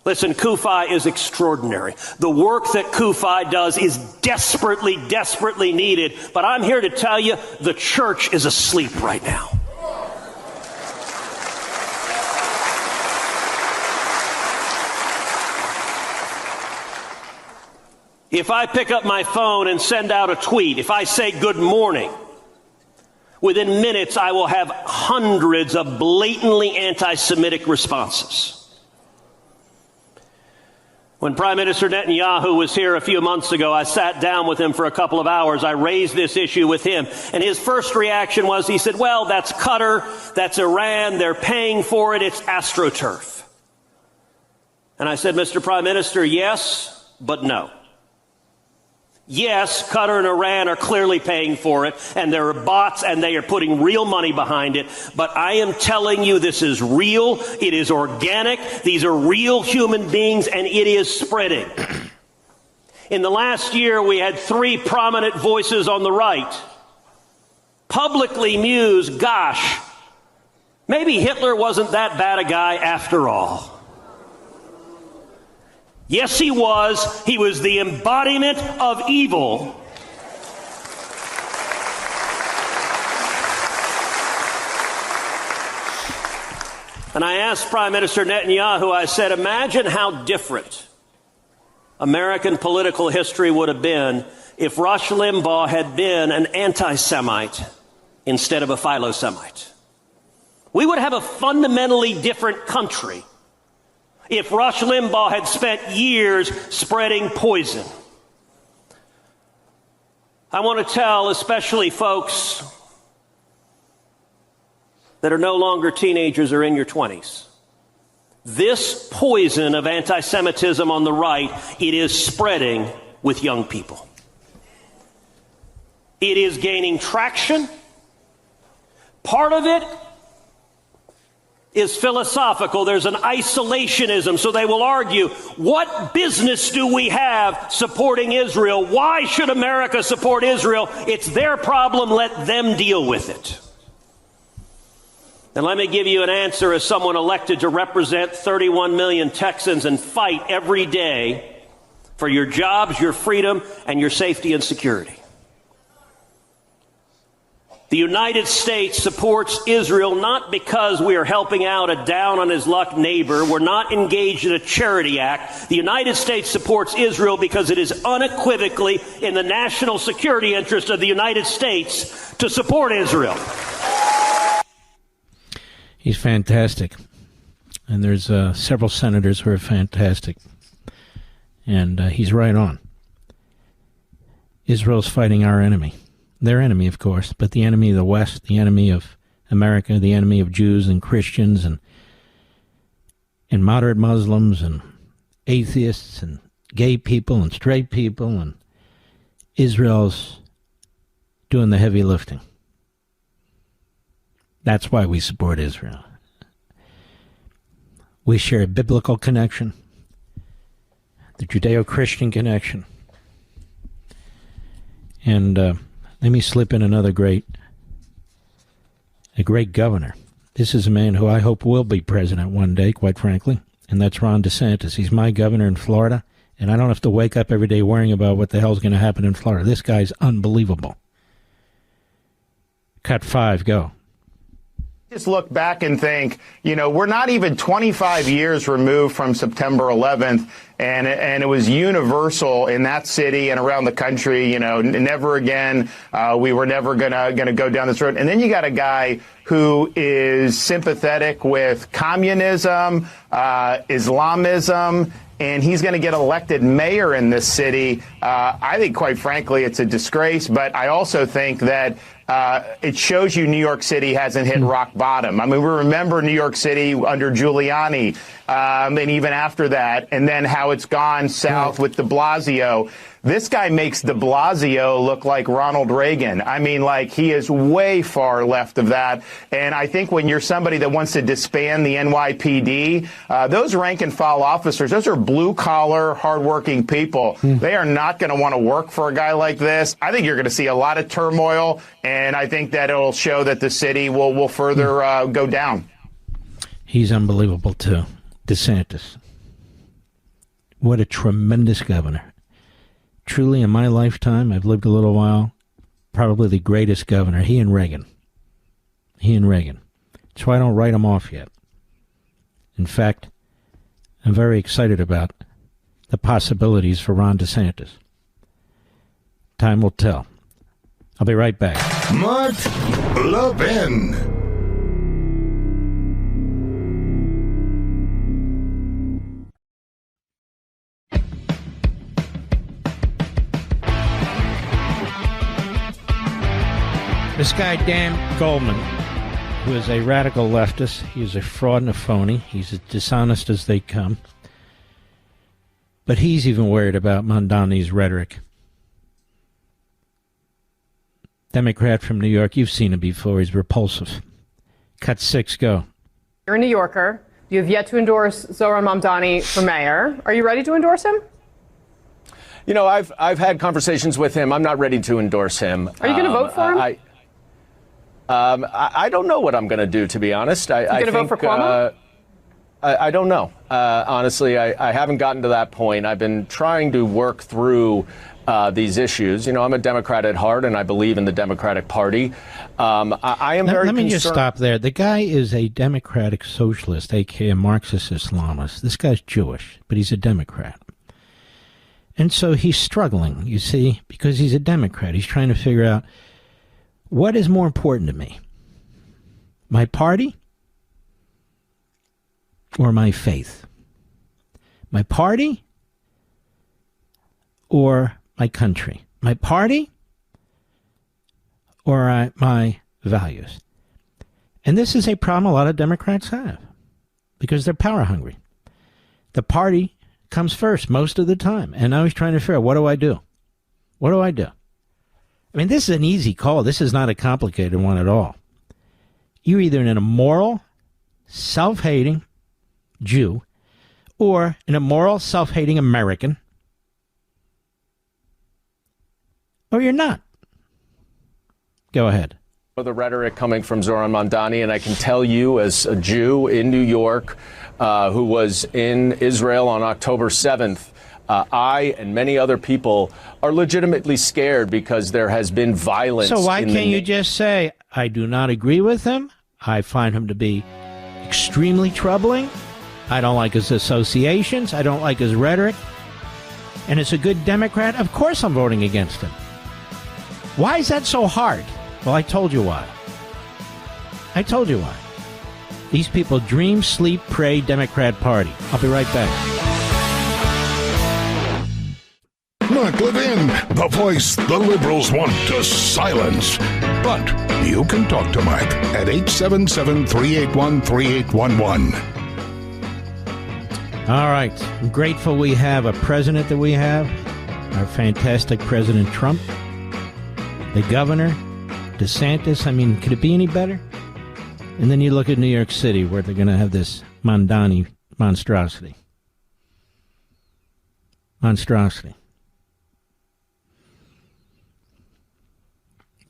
Listen, CUFI is extraordinary. The work that CUFI does is desperately, desperately needed. But I'm here to tell you, the church is asleep right now. If I pick up my phone and send out a tweet, if I say good morning, within minutes I will have hundreds of blatantly anti-Semitic responses. When Prime Minister Netanyahu was here a few months ago, I sat down with him for a couple of hours. I raised this issue with him. And his first reaction was, he said, well, that's Qatar, that's Iran, they're paying for it, it's AstroTurf. And I said, Mr. Prime Minister, yes, but no. Yes, Qatar and Iran are clearly paying for it, and there are bots, and they are putting real money behind it. But I am telling you, this is real, it is organic, these are real human beings, and it is spreading. In the last year, we had 3 prominent voices on the right publicly muse, gosh, maybe Hitler wasn't that bad a guy after all. Yes, he was. He was the embodiment of evil. And I asked Prime Minister Netanyahu, I said, imagine how different American political history would have been if Rush Limbaugh had been an anti-Semite instead of a philo-Semite. We would have a fundamentally different country if Rush Limbaugh had spent years spreading poison. I want to tell especially folks that are no longer teenagers or in your 20s. This poison of anti-Semitism on the right, it is spreading with young people. It is gaining traction. Part of it is philosophical. There's an isolationism. So they will argue, what business do we have supporting Israel? Why should America support Israel? It's their problem. Let them deal with it. And let me give you an answer as someone elected to represent 31 million Texans and fight every day for your jobs, your freedom, and your safety and security. The United States supports Israel not because we are helping out a down-on-his-luck neighbor. We're not engaged in a charity act. The United States supports Israel because it is unequivocally in the national security interest of the United States to support Israel. He's fantastic. And there's several senators who are fantastic. And he's right on. Israel's fighting our enemy. Their enemy, of course, but the enemy of the West, the enemy of America, the enemy of Jews and Christians and moderate Muslims and atheists and gay people and straight people. And Israel's doing the heavy lifting. That's why we support Israel. We share a biblical connection, the Judeo-Christian connection. And let me slip in another great governor. This is a man who I hope will be president one day, quite frankly, and that's Ron DeSantis. He's my governor in Florida, and I don't have to wake up every day worrying about what the hell's going to happen in Florida. This guy's unbelievable. Cut 5, go. Just look back and think, we're not even 25 years removed from September 11th, and it was universal in that city and around the country, never again. We were never gonna go down this road. And then you got a guy who is sympathetic with communism, Islamism, and he's going to get elected mayor in this city. I think, quite frankly, it's a disgrace, but I also think that it shows you New York City hasn't hit rock bottom. I mean, we remember New York City under Giuliani, and even after that, and then how it's gone south with de Blasio. This guy makes de Blasio look like Ronald Reagan. I mean, like, he is way far left of that. And I think when you're somebody that wants to disband the NYPD, those rank and file officers, those are blue-collar, hardworking people. They are not going to want to work for a guy like this. I think you're going to see a lot of turmoil, and I think that it'll show that the city will further go down. He's unbelievable, too. DeSantis. What a tremendous governor. Truly, in my lifetime, I've lived a little while, probably the greatest governor. He and Reagan. That's why I don't write him off yet. In fact, I'm very excited about the possibilities for Ron DeSantis. Time will tell. I'll be right back. Mark Levin. This guy, Dan Goldman, who is a radical leftist, he is a fraud and a phony. He's as dishonest as they come. But he's even worried about Mamdani's rhetoric. Democrat from New York, you've seen him before. He's repulsive. Cut 6, go. You're a New Yorker. You have yet to endorse Zohran Mamdani for mayor. Are you ready to endorse him? I've had conversations with him. I'm not ready to endorse him. Are you going to vote for him? I don't know what I'm going to do, to be honest. You're going to vote for Cuomo? I don't know. Honestly, I haven't gotten to that point. I've been trying to work through these issues. I'm a Democrat at heart, and I believe in the Democratic Party. I am very concerned. Let me just stop there. The guy is a Democratic socialist, a.k.a. Marxist-Islamist. This guy's Jewish, but he's a Democrat. And so he's struggling, you see, because he's a Democrat. He's trying to figure out, what is more important to me? My party or my faith? My party or my country? My party or my values? And this is a problem a lot of Democrats have because they're power hungry. The party comes first most of the time. And now he's trying to figure out, what do I do? What do I do? I mean, this is an easy call. This is not a complicated one at all. You're either an immoral, self-hating Jew or an immoral, self-hating American, or you're not. Go ahead. The rhetoric coming from Zohran Mamdani, and I can tell you as a Jew in New York who was in Israel on October 7th, I and many other people are legitimately scared because there has been violence. So why can't you just say, I do not agree with him, I find him to be extremely troubling, I don't like his associations, I don't like his rhetoric, and it's a good Democrat, of course I'm voting against him. Why is that so hard? Well, I told you why. I told you why. These people dream, sleep, pray Democrat Party. I'll be right back. Mark Levin, the voice the liberals want to silence. But you can talk to Mark at 877-381-3811. All right. I'm grateful we have a president that we have, our fantastic President Trump, the governor, DeSantis. I mean, could it be any better? And then you look at New York City, where they're going to have this Mamdani monstrosity. Monstrosity.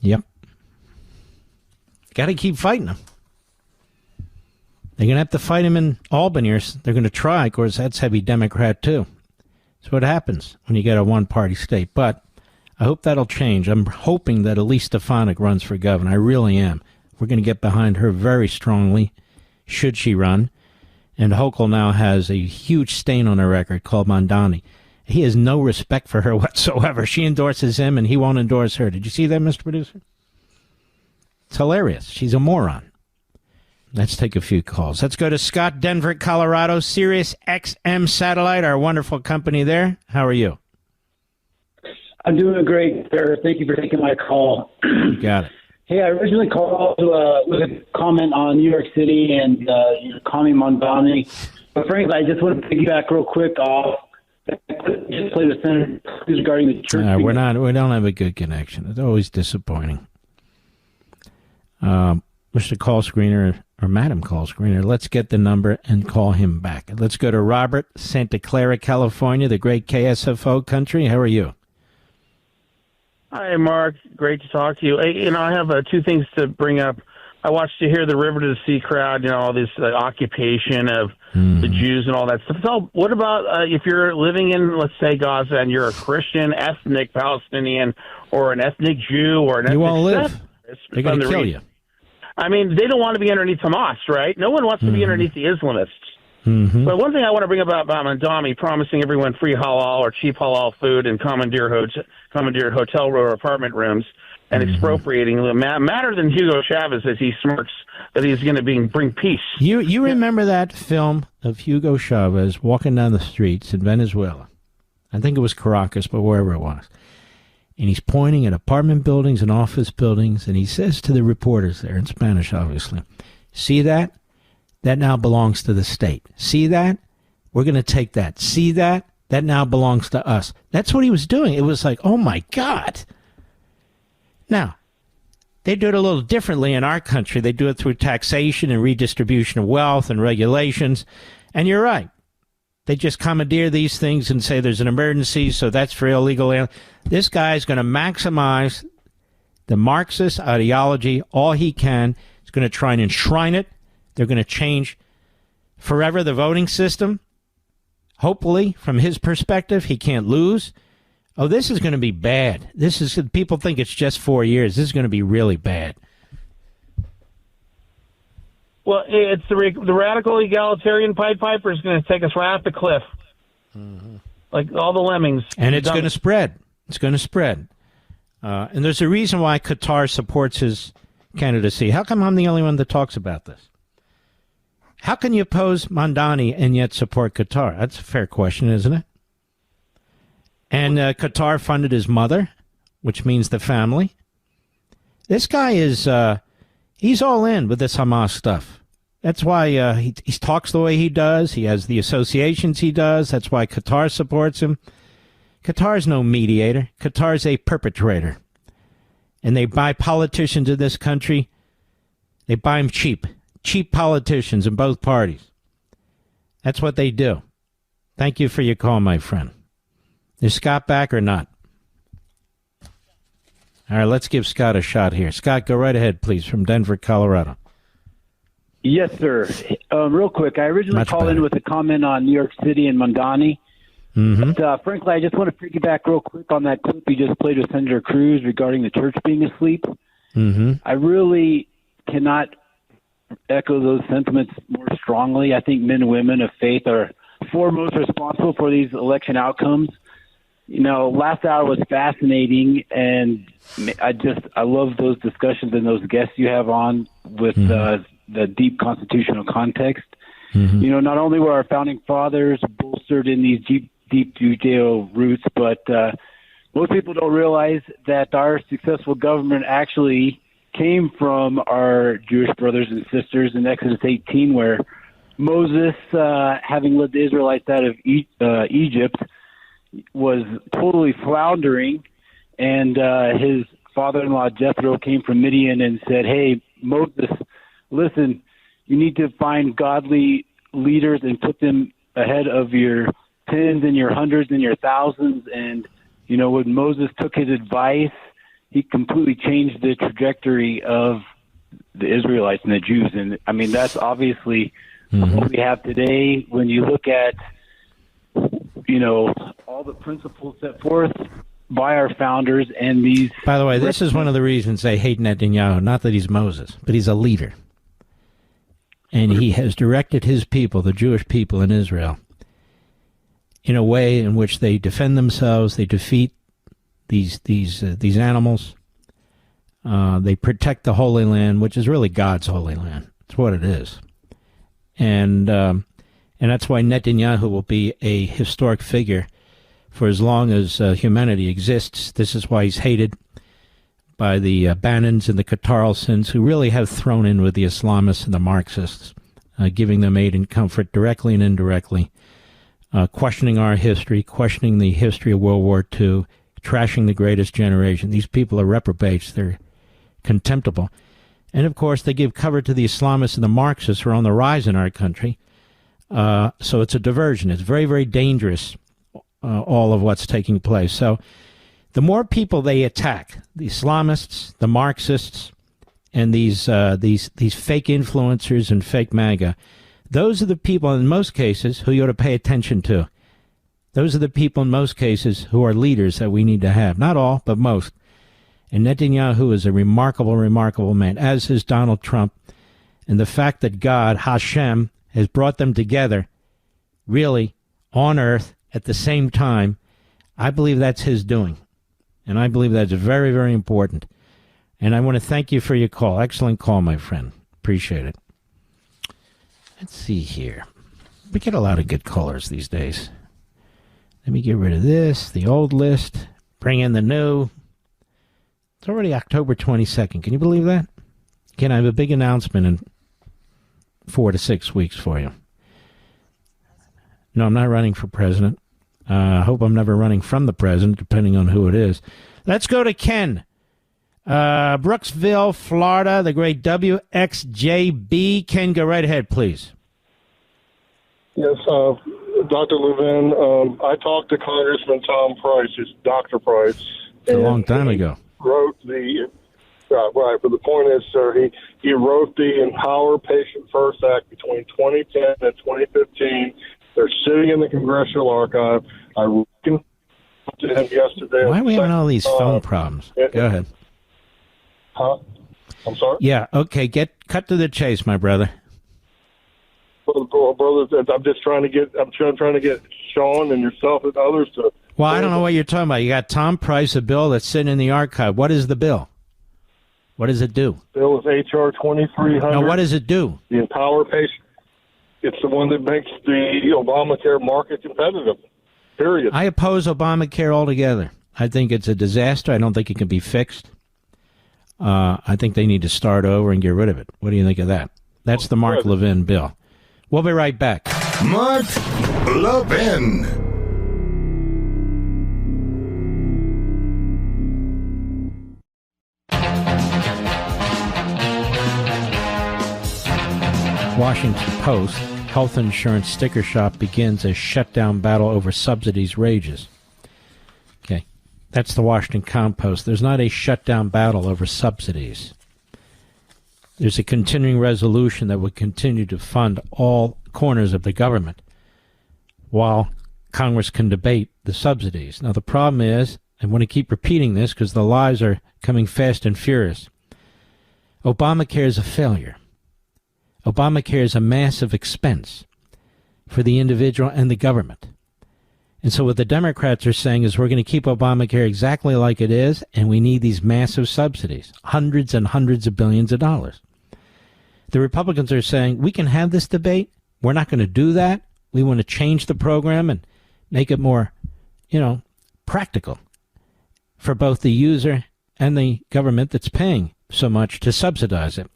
Yep. Got to keep fighting them. They're going to have to fight him in Albany, or they're going to try. Of course, that's heavy Democrat, too. That's what happens when you get a one-party state. But I hope that'll change. I'm hoping that Elise Stefanik runs for governor. I really am. We're going to get behind her very strongly, should she run. And Hochul now has a huge stain on her record called Mamdani. He has no respect for her whatsoever. She endorses him, and he won't endorse her. Did you see that, Mr. Producer? It's hilarious. She's a moron. Let's take a few calls. Let's go to Scott, Denver, Colorado, Sirius XM Satellite, our wonderful company there. How are you? I'm doing great, sir. Thank you for taking my call. You got it. Hey, I originally called with a comment on New York City and Kami Mamdani. But frankly, I just want to piggyback real quick off. Just play the Senator regarding the church. We don't have a good connection. It's always disappointing. Mr. Call Screener or Madam Call Screener, let's get the number and call him back. Let's go to Robert, Santa Clara, California, the great KSFO country. How are you? Hi, Mark. Great to talk to you. I have two things to bring up. I watched you hear the River to the Sea crowd, all this occupation of the Jews and all that stuff. So what about if you're living in, let's say, Gaza, and you're a Christian, ethnic Palestinian, or an ethnic Jew, or an ethnic... You won't live. They're going to kill you. I mean, they don't want to be underneath Hamas, right? No one wants to be underneath the Islamists. But one thing I want to bring about Mamdani promising everyone free halal or cheap halal food and commandeered hotel or apartment rooms and expropriating them matter than Hugo Chavez as he smirks that he's going to bring peace. You remember that film of Hugo Chavez walking down the streets in Venezuela? I think it was Caracas, but wherever it was. And he's pointing at apartment buildings and office buildings, and he says to the reporters there, in Spanish obviously, see that? That now belongs to the state. See that? We're going to take that. See that? That now belongs to us. That's what he was doing. It was like, oh my God. Now, they do it a little differently in our country. They do it through taxation and redistribution of wealth and regulations. And you're right. They just commandeer these things and say there's an emergency, so that's for illegal. This guy's going to maximize the Marxist ideology all he can. He's going to try and enshrine it. They're going to change forever the voting system. Hopefully, from his perspective, he can't lose. Oh, this is going to be bad. People think it's just 4 years. This is going to be really bad. Well, it's the radical egalitarian Pied Piper is going to take us right off the cliff, like all the lemmings. And it's going to spread. It's going to spread. And there's a reason why Qatar supports his candidacy. How come I'm the only one that talks about this? How can you oppose Mamdani and yet support Qatar? That's a fair question, isn't it? And Qatar funded his mother, which means the family. This guy is, he's all in with this Hamas stuff. That's why he talks the way he does. He has the associations he does. That's why Qatar supports him. Qatar's no mediator. Qatar's a perpetrator. And they buy politicians in this country. They buy them cheap. Cheap politicians in both parties. That's what they do. Thank you for your call, my friend. Is Scott back or not? All right, let's give Scott a shot here. Scott, go right ahead, please, from Denver, Colorado. Yes, sir. Real quick, I originally called in with a comment on New York City and Mamdani. Mm-hmm. But, frankly, I just want to piggyback real quick on that clip you just played with Senator Cruz regarding the church being asleep. Mm-hmm. I really cannot echo those sentiments more strongly. I think men and women of faith are foremost responsible for these election outcomes. You know, last hour was fascinating, and I love those discussions and those guests you have on with the deep constitutional context. Mm-hmm. You know, not only were our founding fathers bolstered in these deep Judeo roots, but most people don't realize that our successful government actually came from our Jewish brothers and sisters in Exodus 18, where Moses, having led the Israelites out of Egypt, was totally floundering, and his father-in-law Jethro came from Midian and said, "Hey, Moses, listen, you need to find godly leaders and put them ahead of your tens and your hundreds and your thousands." And, you know, when Moses took his advice, he completely changed the trajectory of the Israelites and the Jews. And, I mean, that's obviously what we have today. When you look at, you know, all the principles set forth by our founders and these... By the way, this is one of the reasons they hate Netanyahu. Not that he's Moses, but he's a leader. And he has directed his people, the Jewish people in Israel, in a way in which they defend themselves, they defeat these animals, they protect the Holy Land, which is really God's Holy Land. It's what it is. And that's why Netanyahu will be a historic figure for as long as humanity exists. This is why he's hated by the Bannons and the Qatarelsons, who really have thrown in with the Islamists and the Marxists, giving them aid and comfort directly and indirectly, questioning our history, questioning the history of World War II, trashing the greatest generation. These people are reprobates. They're contemptible. And, of course, they give cover to the Islamists and the Marxists who are on the rise in our country. So it's a diversion. It's very, very dangerous, all of what's taking place. So the more people they attack, the Islamists, the Marxists, and these fake influencers and fake MAGA, those are the people in most cases who you ought to pay attention to. Those are the people in most cases who are leaders that we need to have. Not all, but most. And Netanyahu is a remarkable, remarkable man, as is Donald Trump. And the fact that God, Hashem, has brought them together, really, on earth, at the same time, I believe that's his doing. And I believe that's very, very important. And I want to thank you for your call. Excellent call, my friend. Appreciate it. Let's see here. We get a lot of good callers these days. Let me get rid of this, the old list, bring in the new. It's already October 22nd. Can you believe that? Again, I have a big announcement in 4 to 6 weeks for you. No, I'm not running for president. I hope I'm never running from the president, depending on who it is. Let's go to Ken. Brooksville, Florida, the great WXJB. Ken, go right ahead, please. Yes, Dr. Levin, I talked to Congressman Tom Price, it's Dr. Price. It's a long time ago. Wrote the, right, but the point is, sir, he wrote the Empower Patient First Act between 2010 and 2015. They're sitting in the Congressional Archive. I reckon to him yesterday. Why are we having all these phone problems? Go ahead. Huh? I'm sorry? Yeah, okay, cut to the chase, my brother. Well, brother, I'm just trying to get Sean and yourself and others to... Well, I don't know what you're talking about. You got Tom Price, a bill that's sitting in the archive. What is the bill? What does it do? Bill is H.R. 2300. Now, what does it do? The Empower Patient... It's the one that makes the Obamacare market competitive. Period. I oppose Obamacare altogether. I think it's a disaster. I don't think it can be fixed. I think they need to start over and get rid of it. What do you think of that? That's the Mark Levin bill. We'll be right back. Mark Levin. Washington Post, health insurance sticker shock begins as shutdown battle over subsidies rages. Okay, that's the Washington Compost. There's not a shutdown battle over subsidies. There's a continuing resolution that would continue to fund all corners of the government while Congress can debate the subsidies. Now, the problem is, I want to keep repeating this because the lies are coming fast and furious, Obamacare is a failure. Obamacare is a massive expense for the individual and the government. And so what the Democrats are saying is we're going to keep Obamacare exactly like it is, and we need these massive subsidies, hundreds and hundreds of billions of dollars. The Republicans are saying we can have this debate. We're not going to do that. We want to change the program and make it more, practical for both the user and the government that's paying so much to subsidize it.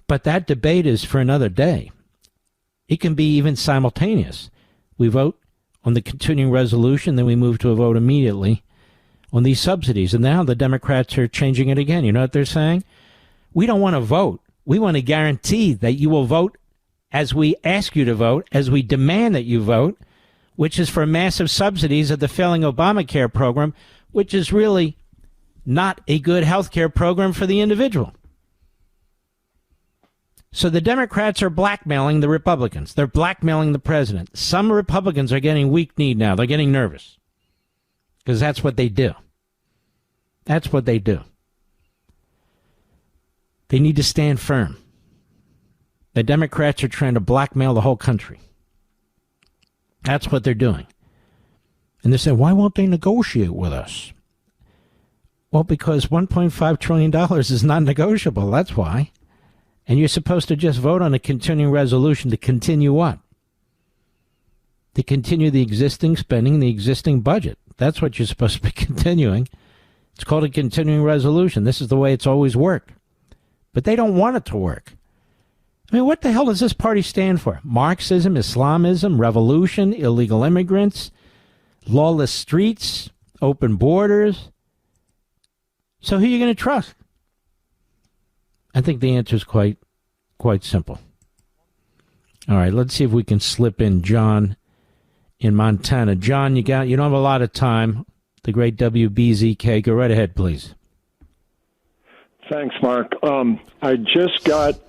But that debate is for another day. It can be even simultaneous. We vote on the continuing resolution, then we move to a vote immediately on these subsidies. And now the Democrats are changing it again. You know what they're saying? We don't want to vote. We want to guarantee that you will vote as we ask you to vote, as we demand that you vote, which is for massive subsidies of the failing Obamacare program, which is really not a good health care program for the individual. So the Democrats are blackmailing the Republicans. They're blackmailing the president. Some Republicans are getting weak-kneed now. They're getting nervous because that's what they do. That's what they do. They need to stand firm. The Democrats are trying to blackmail the whole country. That's what they're doing. And they say, why won't they negotiate with us? Well, because $1.5 trillion is not negotiable. That's why. And you're supposed to just vote on a continuing resolution to continue what? To continue the existing spending, the existing budget. That's what you're supposed to be continuing. It's called a continuing resolution. This is the way it's always worked. But they don't want it to work. I mean, what the hell does this party stand for? Marxism, Islamism, revolution, illegal immigrants, lawless streets, open borders. So who are you going to trust? I think the answer is quite simple. All right, let's see if we can slip in John in Montana. John, you don't have a lot of time. The great WBZK. Go right ahead, please. Thanks, Mark. I just got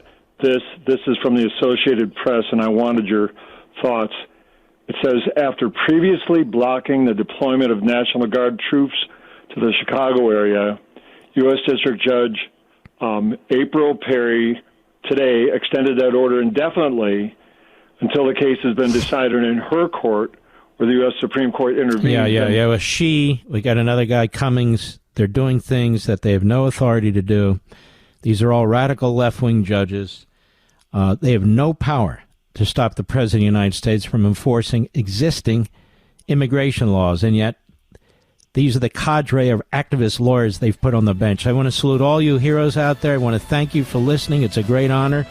this. This is from the Associated Press, and I wanted your thoughts. It says, after previously blocking the deployment of National Guard troops to the Chicago area, U.S. District Judge April Perry today extended that order indefinitely until the case has been decided in her court, where the U.S. Supreme Court intervened. Yeah. Well, we got another guy, Cummings. They're doing things that they have no authority to do. These are all radical left-wing judges. They have no power to stop the President of the United States from enforcing existing immigration laws, and yet these are the cadre of activist lawyers they've put on the bench. I want to salute all you heroes out there. I want to thank you for listening. It's a great honor.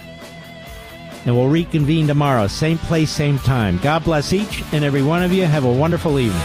And we'll reconvene tomorrow. Same place, same time. God bless each and every one of you. Have a wonderful evening.